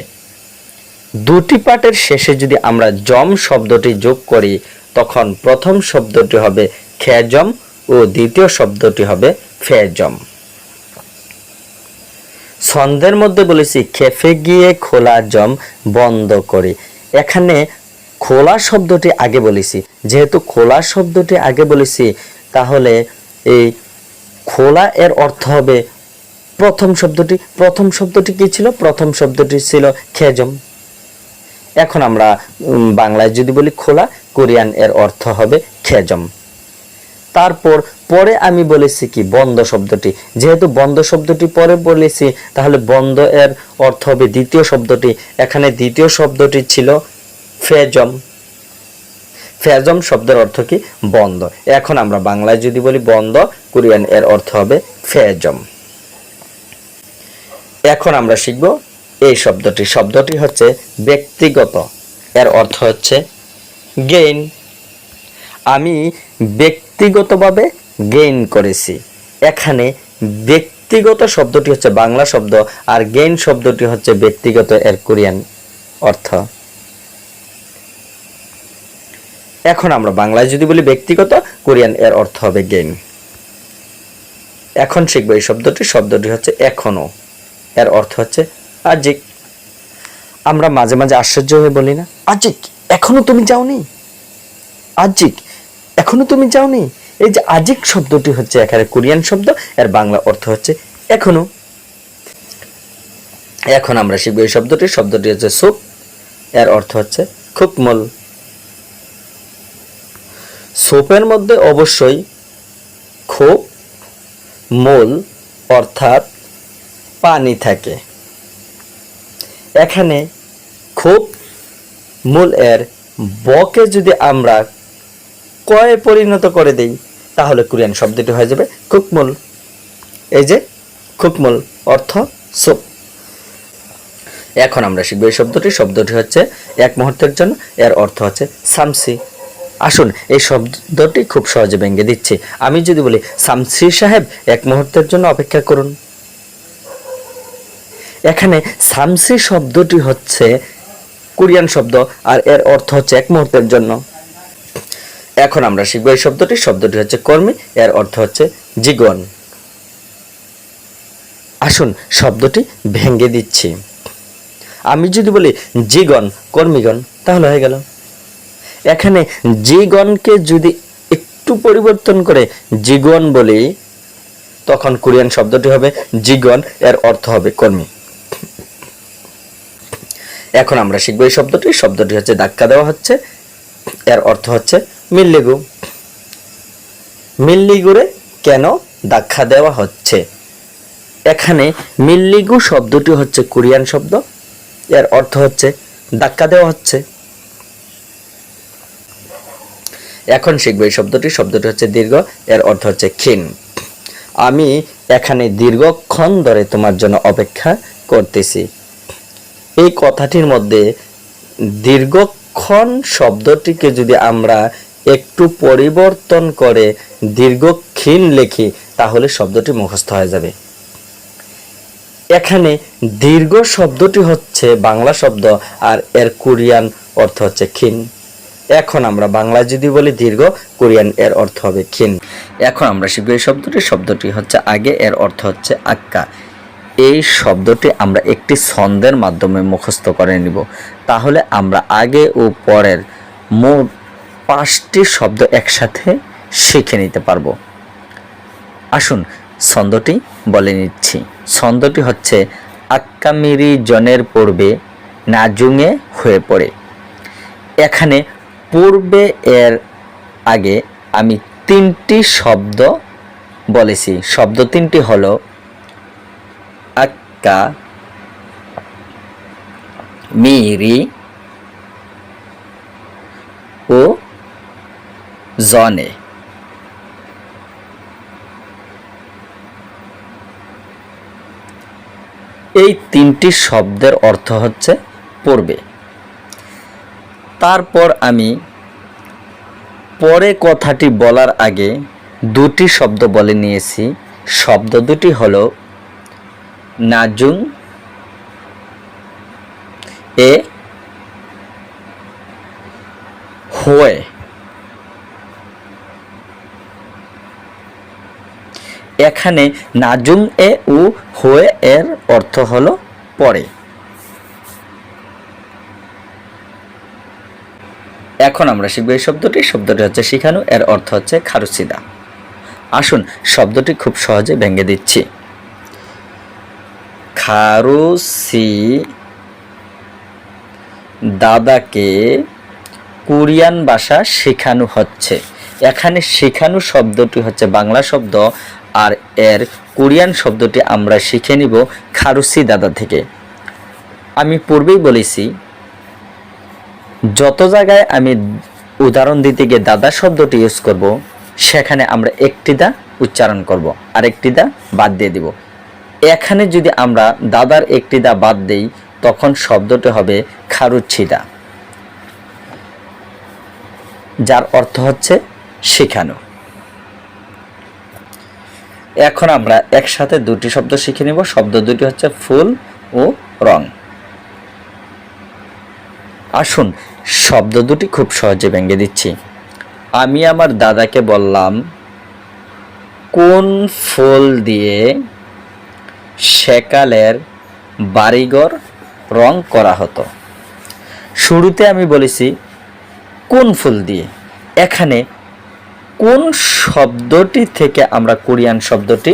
দুটি পাঠের শেষে যদি আমরা জম শব্দটি যোগ করি, তখন প্রথম শব্দটি হবে খেজম ও দ্বিতীয় শব্দটি হবে ফেজম। ছন্দের মধ্যে বলেছি খেপে গিয়ে খোলা জম বন্ধ করি। এখানে খোলা শব্দটি আগে বলেছি, যেহেতু খোলা শব্দটি আগে বলেছি, তাহলে এই খোলা এর অর্থ হবে প্রথম শব্দটি কি ছিল? প্রথম শব্দটি ছিল খেজম। এখন আমরা বাংলায় যদি বলি খোলা, কোরিয়ান এর অর্থ হবে খেজম। তারপর পরে আমি বলেছি কি বন্ধ শব্দটি, যেহেতু বন্ধ শব্দটি পরে বলেছি, তাহলে বন্ধ এর অর্থ হবে দ্বিতীয় শব্দটি। এখানে দ্বিতীয় শব্দটি ছিল ফেজম। ফেজম শব্দের অর্থ কি? বন্ধ। এখন আমরা বাংলায় যদি বলি বন্ধ, কোরিয়ান এর অর্থ হবে ফেজম। এখন আমরা শিখব এই শব্দটি হচ্ছে ব্যক্তিগত, এর অর্থ হচ্ছে গেইন। আমি ব্যক্তিগতভাবে গেইন করেছি। এখানে ব্যক্তিগত শব্দটি হচ্ছে বাংলা শব্দ, আর গেইন শব্দটি হচ্ছে ব্যক্তিগত এর কোরিয়ান অর্থ। এখন আমরা বাংলায় যদি বলি ব্যক্তিগত, কোরিয়ান এর অর্থ হবে গেইন। এখন শিখব এই শব্দটি হচ্ছে এখনো, এর অর্থ হচ্ছে আজিক। আমরা মাঝে মাঝে আশ্চর্য হয়ে বলি না, আজিক এখনো তুমি যাওনি? আজিক, এখনো তুমি যাওনি? এই যে আজিক শব্দটি হচ্ছে এখানে কোরিয়ান শব্দ, এর বাংলা অর্থ হচ্ছে এখনো। এখন আমরা শিখব এই শব্দটি হচ্ছে সুপ, এর অর্থ হচ্ছে খুকমল। সুপের মধ্যে অবশ্যই খুব মূল অর্থাৎ পানি থাকে। এখানে খুব মূল এর বকে যদি আমরা কয়ে পরিণত করে দেই তাহলে কোরিয়ান শব্দটি হয়ে যাবে খুকমল। এই যে খুকমল অর্থ সুপ। এখন আমরা শিখব এই শব্দটি হচ্ছে এক মুহূর্তের জন্য, এর অর্থ হচ্ছে সামসি। আসুন এই শব্দটি খুব সহজে ভেঙে দিচ্ছি। আমি যদি বলি সামসি সাহেব এক মুহূর্তের জন্য অপেক্ষা করুন, এখানে সামসি শব্দটি হচ্ছে কোরিয়ান শব্দ আর এর অর্থ হচ্ছে এক মুহূর্তের জন্য। এখন আমরা শিখব এই শব্দটি হচ্ছে কর্মী, এর অর্থ হচ্ছে জীবন। আসুন শব্দটি ভেঙে দিচ্ছি। আমি যদি বলি জীগণ কর্মীগণ তাহলে হয়ে গেল। এখানে জীগণকে যদি একটু পরিবর্তন করে জীগণ বলি তখন কোরিয়ান শব্দটি হবে জীগণ, এর অর্থ হবে কর্মী। এখন আমরা শিখব এই শব্দটি হচ্ছে ধাক্কা দেওয়া হচ্ছে, এর অর্থ হচ্ছে মিল্লিগু। মিল্লিগুরে কেন ধাক্কা দেওয়া হচ্ছে? এখানে মিল্লিগু শব্দটি হচ্ছে কোরিয়ান শব্দ, এর অর্থ হচ্ছে ধাক্কা দেওয়া হচ্ছে। এখন শিখব এই শব্দটি হচ্ছে দীর্ঘ, এর অর্থ হচ্ছে ক্ষীণ। আমি এখানে দীর্ঘক্ষণ ধরে তোমার জন্য অপেক্ষা করতেছি। এই কথাটির মধ্যে দীর্ঘক্ষণ শব্দটিকে যদি আমরা একটু পরিবর্তন করে দীর্ঘক্ষীণ লিখি তাহলে শব্দটি মুখস্থ হয়ে যাবে। এখানে দীর্ঘ শব্দটি হচ্ছে বাংলা শব্দ আর এর কোরিয়ান অর্থ হচ্ছে ক্ষীণ। এখন আমরা বাংলা যদি বলি দীর্ঘ, কোরিয়ান এর অর্থ হবে ক্ষীণ। এখন আমরা শিখব এই শব্দটি হচ্ছে আগে, এর অর্থ হচ্ছে আক্কা। এই শব্দটি আমরা একটি ছন্দের মাধ্যমে মুখস্থ করে নিব, তাহলে আমরা আগে ও পরের মোট 5টি শব্দ একসাথে শিখে নিতে পারবো। আসুন ছন্দটি বলে নিচ্ছি। ছন্দটি হচ্ছে আক্কামিরি জনের পূর্বে নাজুঙে হয়ে পড়ে। এখানে পূর্বে এর আগে আমি 3টি শব্দ বলেছি। শব্দ 3টি হলো আক্কা মিরি ও জনে। এই 3টি শব্দের অর্থ হচ্ছে পূর্বে। তারপর আমি পরে কথাটি বলার আগে 2টি শব্দ বলে নিয়েছি। শব্দ 2টি হলো নাজুং এ হয়ে। এখানে নাজুং এ ও হয়ে এর অর্থ হলো পরে। এখন আমরা শিখব এই শব্দটি হচ্ছে শিখানো, এর অর্থ হচ্ছে খারুসিদা। আসুন শব্দটি খুব সহজে ভেঙে দিচ্ছি। খারুসি দাদাকে কোরিয়ান ভাষা শেখানো হচ্ছে। এখানে শেখানো শব্দটি হচ্ছে বাংলা শব্দ আর এর কোরিয়ান শব্দটি আমরা শিখে নিব খারুসি দাদা থেকে। আমি পূর্বেই বলেছি যত জায়গায় আমি উদাহরণ দিতে গিয়ে দাদা শব্দটি ইউজ করব সেখানে আমরা একটি দা উচ্চারণ করব আর একটি দা বাদ দিয়ে দিব। এখানে যদি আমরা দাদার একটি দা বাদ দেই তখন শব্দটি হবে খারুচিদা, যার অর্থ হচ্ছে শেখানো। এখন আমরা একসাথে 2টি শব্দ শিখে নিব। শব্দ 2টি হচ্ছে ফুল ও রং। আসুন শব্দ 2টি খুব সহজে ভেঙে দিচ্ছি। আমি আমার দাদাকে বললাম কোন ফুল দিয়ে সেকালের বাড়িঘর রং করা হতো। শুরুতে আমি বলেছি কোন ফুল দিয়ে, এখানে কোন শব্দটি থেকে আমরা কোরিয়ান শব্দটি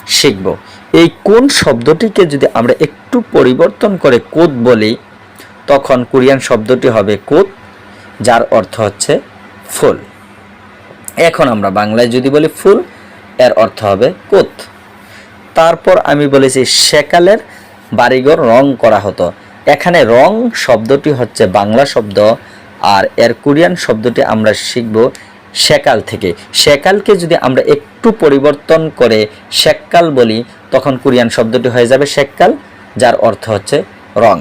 শিখব? এই কোন শব্দটিকে যদি আমরা একটু পরিবর্তন করে কোত বলি, তখন কোরিয়ান শব্দটি হবে কোত, যার অর্থ হচ্ছে ফুল। এখন আমরা বাংলায় যদি বলি ফুল, এর অর্থ হবে কোত। তারপর আমি বলেছি সেকালের বাড়িঘর রং করা হতো। এখানে রং শব্দটি হচ্ছে বাংলা শব্দ, আর এর কোরিয়ান শব্দটি আমরা শিখব সেকাল থেকে। সেকালকে যদি আমরা একটু পরিবর্তন করে সেক্কাল বলি, তখন কোরিয়ান শব্দটি হয়ে যাবে সেক্কাল, যার অর্থ হচ্ছে রং।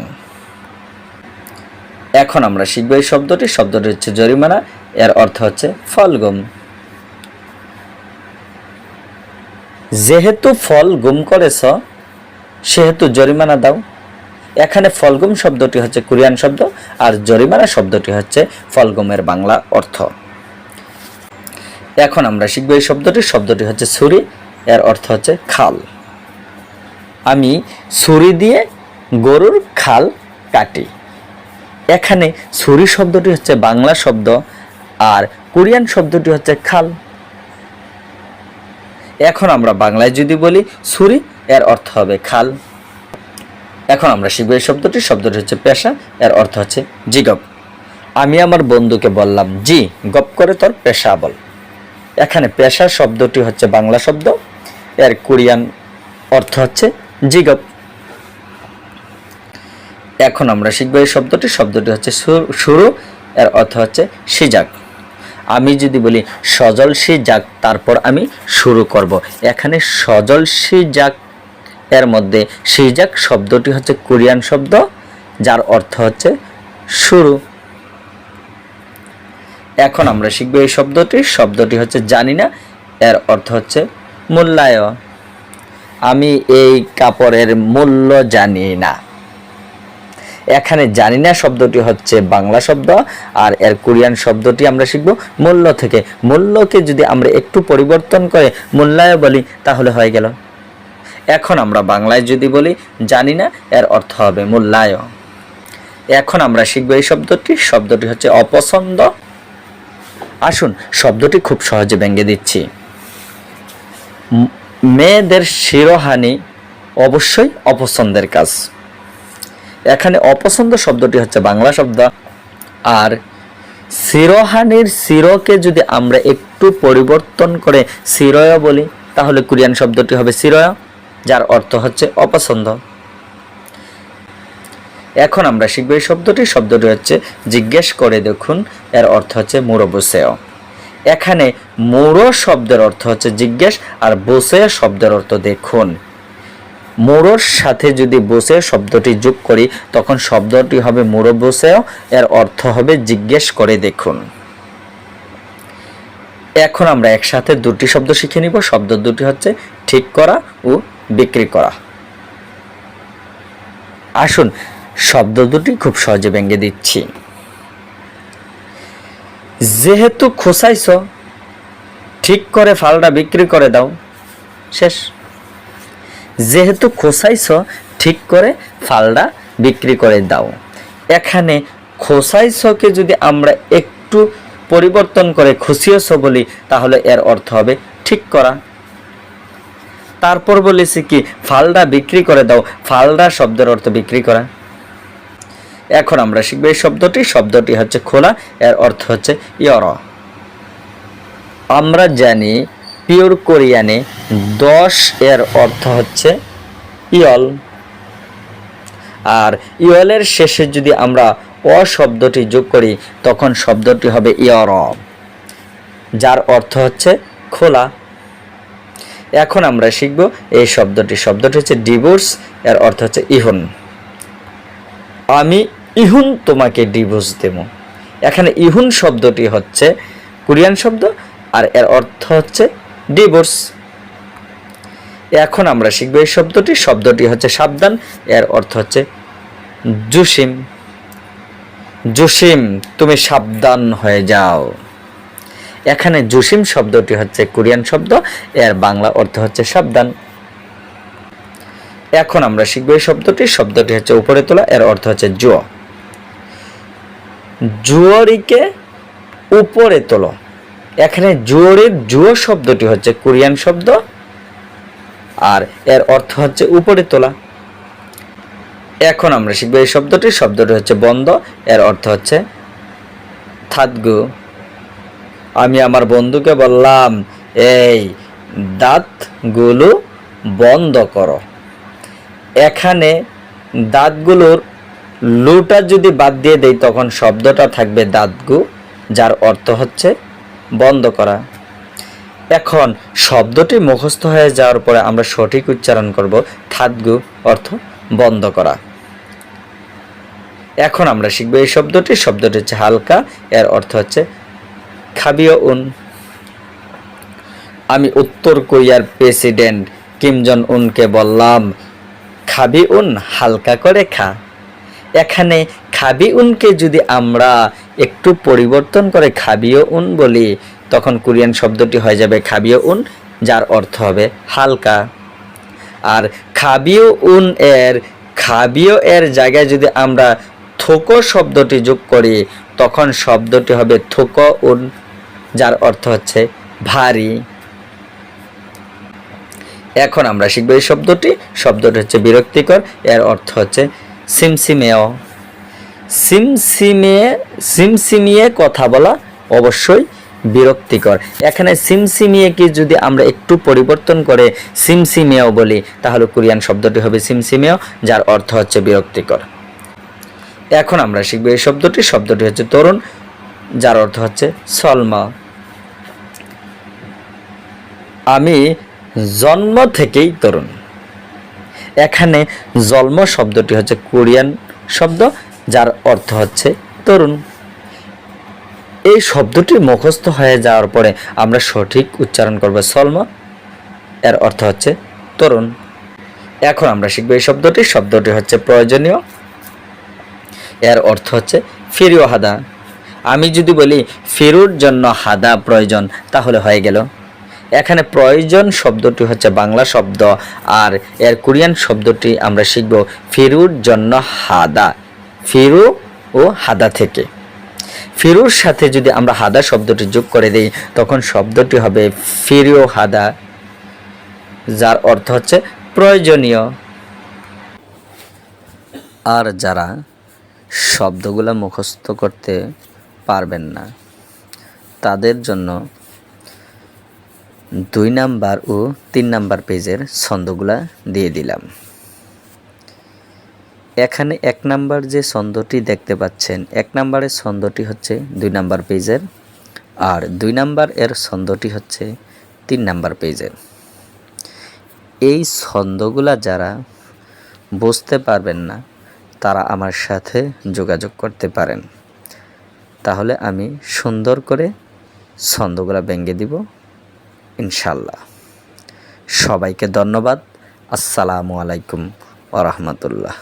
এখন আমরা শিখব এই শব্দটি হচ্ছে জরিমানা, এর অর্থ হচ্ছে ফল-গুম। যেহেতু ফল গুম করেছ, সেহেতু জরিমানা দাও। এখানে ফলগুম শব্দটি হচ্ছে কোরিয়ান শব্দ, আর জরিমানা শব্দটি হচ্ছে ফলগুমের বাংলা অর্থ। এখন আমরা শিখব এই শব্দটি হচ্ছে ছুরি, এর অর্থ হচ্ছে খাল। আমি ছুরি দিয়ে গরুর খাল কাটি। এখানে ছুরি শব্দটি হচ্ছে বাংলা শব্দ, আর কোরিয়ান শব্দটি হচ্ছে খাল। এখন আমরা বাংলায় যদি বলি ছুরি, এর অর্থ হবে খাল। এখন আমরা শিখব এই শব্দটি হচ্ছে পেশা, এর অর্থ হচ্ছে জিগপ। আমি আমার বন্ধুকে বললাম, জি গপ করে তোর পেশা বল। এখানে পেশা শব্দটি হচ্ছে বাংলা শব্দ, এর কোরিয়ান অর্থ হচ্ছে জিগপ। এখন আমরা শিখব এই শব্দটি হচ্ছে শুরু, এর অর্থ হচ্ছে সিজাক। আমি যদি বলি সজল সিজাক, তারপর আমি শুরু করব। এখানে সজল সিজাক এর মধ্যে সিজাক শব্দটি হচ্ছে কোরিয়ান শব্দ, যার অর্থ হচ্ছে শুরু। এখন আমরা শিখব এই শব্দটি হচ্ছে জানি না, এর অর্থ হচ্ছে মূল্যায়। আমি এই কাপড়ের মূল্য জানি না। এখানে জানি না শব্দটি হচ্ছে বাংলা শব্দ, আর এর কোরিয়ান শব্দটি আমরা শিখব মূল্য থেকে। মূল্যকে যদি আমরা একটু পরিবর্তন করে মূল্যায় বলি, তাহলে হয়ে গেল। এখন আমরা বাংলায় যদি বলি জানি না, এর অর্থ হবে মূল্যায়। এখন আমরা শিখব এই শব্দটি হচ্ছে অপছন্দ। আসুন শব্দটি খুব সহজে ভেঙে দিচ্ছি। মেয়েদের শিরোহানি অবশ্যই অপছন্দের কাজ। এখানে অপছন্দ শব্দটি হচ্ছে বাংলা শব্দ, আর শিরোহানির শিরোকে যদি আমরা একটু পরিবর্তন করে শিরয় বলি, তাহলে কোরিয়ান শব্দটি হবে শিরয়, যার অর্থ হচ্ছে অপছন্দ। এখন আমরা শিখব এই শব্দটি হচ্ছে জিজ্ঞেস করে দেখুন, এর অর্থ হচ্ছে মুরো বুসেও। এখানে মুরো শব্দের অর্থ হচ্ছে জিজ্ঞেস, আর বুসে শব্দের অর্থ দেখুন। মুরোর সাথে যদি বুসে শব্দটি যোগ করি, তখন শব্দটি হবে মুরো বুসেও, এর অর্থ হবে জিজ্ঞেস করে দেখুন। এখন আমরা একসাথে দুটি শব্দ শিখে নিব। শব্দ দুটি হচ্ছে ঠিক করা ও বিক্রি করা। আসুন শব্দ দুটি খুব সহজে ভেঙে দিচ্ছি। যেহেতু খোসাইছ, ঠিক করে ফালটা বিক্রি করে দাও। শেষ। যেহেতু খোসাইছ, ঠিক করে ফালটা বিক্রি করে দাও। এখানে খোসাইছকে যদি আমরা একটু পরিবর্তন করে খুশিয়েছ বলি, তাহলে এর অর্থ হবে ঠিক করা। তারপর বলেছি কি ফালটা বিক্রি করে দাও। ফালটা শব্দের অর্থ বিক্রি করা। এখন আমরা শিখব এই শব্দটি হচ্ছে খোলা, এর অর্থ হচ্ছে ইয়র। আমরা জানি পিওর কোরিয়ানে 10 এর অর্থ হচ্ছে ইয়ল, আর ইয়লের শেষে যদি আমরা অ শব্দটি যোগ করি, তখন শব্দটি হবে ইয়র, যার অর্থ হচ্ছে খোলা। এখন আমরা শিখব এই শব্দটি হচ্ছে ডিভোর্স, এর অর্থ হচ্ছে ইহুন। আমি ইহুন তোমাকে ডিভোর্স দেব। এখানে ইহুন শব্দটি হচ্ছে কোরিয়ান শব্দ, আর এর অর্থ হচ্ছে ডিভোর্স। এখন আমরা শিখব এই শব্দটি হচ্ছে সাবধান, এর অর্থ হচ্ছে জুসিম। জুসিম তুমি সাবধান হয়ে যাও। এখানে জুসিম শব্দটি হচ্ছে কোরিয়ান শব্দ, এর বাংলা অর্থ হচ্ছে সাবধান। এখন আমরা শিখব এই শব্দটি হচ্ছে উপরে তোলা, এর অর্থ হচ্ছে জুয়ো। জুয়োরিকে উপরে তোলো। এখানে জোরের জুয়ো শব্দটি হচ্ছে কোরিয়ান শব্দ, আর এর অর্থ হচ্ছে উপরে তোলা। এখন আমরা শিখবো এই শব্দটি হচ্ছে বন্ধ, এর অর্থ হচ্ছে থাতগু। আমি আমার বন্ধুকে বললাম, এই দাঁতগুলো বন্ধ করো। এখানে দাঁতগুলোর লুটা যদি বাদ দিয়ে দেই তখন শব্দটা থাকবে দাঁতগু, যার অর্থ হচ্ছে বন্ধ করা। এখন শব্দটি মুখস্থ হয়ে যাওয়ার পরে আমরা সঠিক উচ্চারণ করব থাতগু, অর্থ বন্ধ করা। এখন আমরা শিখবো এই শব্দটি হচ্ছে হালকা, এর অর্থ হচ্ছে খাবিও উন। আমি উত্তর কোরিয়ার প্রেসিডেন্ট কিম জন উনকে বললাম, খাবি উন হালকা করে খা। এখানে খাবি উনকে যদি আমরা একটু পরিবর্তন করে খাবিও উন বলি তখন কোরিয়ান শব্দটি হয়ে যাবে খাবিও উন, যার অর্থ হবে হালকা। আর খাবিও এর জায়গায় যদি আমরা থোকো শব্দটি যোগ করি তখন শব্দটি হবে থোকো উন, যার অর্থ হচ্ছে ভারী। এখন আমরা শিখব এই শব্দটি হচ্ছে বিরক্তিকর, এর অর্থ হচ্ছে সিমসিমেও। সিমসিমিয়ে কথা বলা অবশ্যই বিরক্তিকর। এখানে সিমসিমিয়ে কি যদি আমরা একটু পরিবর্তন করে সিমসিমেও বলি তাহলে কোরিয়ান শব্দটি হবে সিমসিমেও, যার অর্থ হচ্ছে বিরক্তিকর। এখন আমরা শিখব এই শব্দটি হচ্ছে তরুণ, যার অর্থ হচ্ছে সলমা। আমি জন্ম থেকেই তরুণ। এখানে জন্ম শব্দটি হচ্ছে কোরিয়ান শব্দ, যার অর্থ হচ্ছে তরুণ। এই শব্দটি মুখস্থ হয়ে যাওয়ার পরে আমরা সঠিক উচ্চারণ করব সলমা, এর অর্থ হচ্ছে তরুণ। এখন আমরা শিখব এই শব্দটি হচ্ছে প্রয়োজনীয়, এর অর্থ হচ্ছে ফিরিও হাদা। আমি যদি বলি ফিরুর জন্য হাদা প্রয়োজন তাহলে হয়ে গেল। এখানে প্রয়োজন শব্দটি হচ্ছে বাংলা শব্দ, আর এর কোরিয়ান শব্দটি আমরা শিখব ফিরুর জন্য হাদা। ফিরু ও হাদা থেকে ফিরুর সাথে যদি আমরা হাদা শব্দটি যোগ করে দিই তখন শব্দটি হবে ফিরিও হাদা, যার অর্থ হচ্ছে প্রয়োজনীয়। আর যারা শব্দগুলো মুখস্থ করতে পারবেন না তাদের জন্য 2 নাম্বার ও 3 নাম্বার পেজের ছন্দগুলা দিয়ে দিলাম। এখানে 1 নাম্বার যে ছন্দটি দেখতে পাচ্ছেন, 1 নাম্বারের ছন্দটি হচ্ছে 2 নাম্বার পেজের, আর 2 নাম্বার এর ছন্দটি হচ্ছে 3 নাম্বার পেজের। এই ছন্দগুলা যারা বুঝতে পারবেন না তারা আমার সাথে যোগাযোগ করতে পারেন, তাহলে আমি সুন্দর করে ছন্দগুলা ভেঙে দিব ইনশাল্লাহ। সবাইকে ধন্যবাদ। আসসালামু আলাইকুম ওয়া রাহমাতুল্লাহ।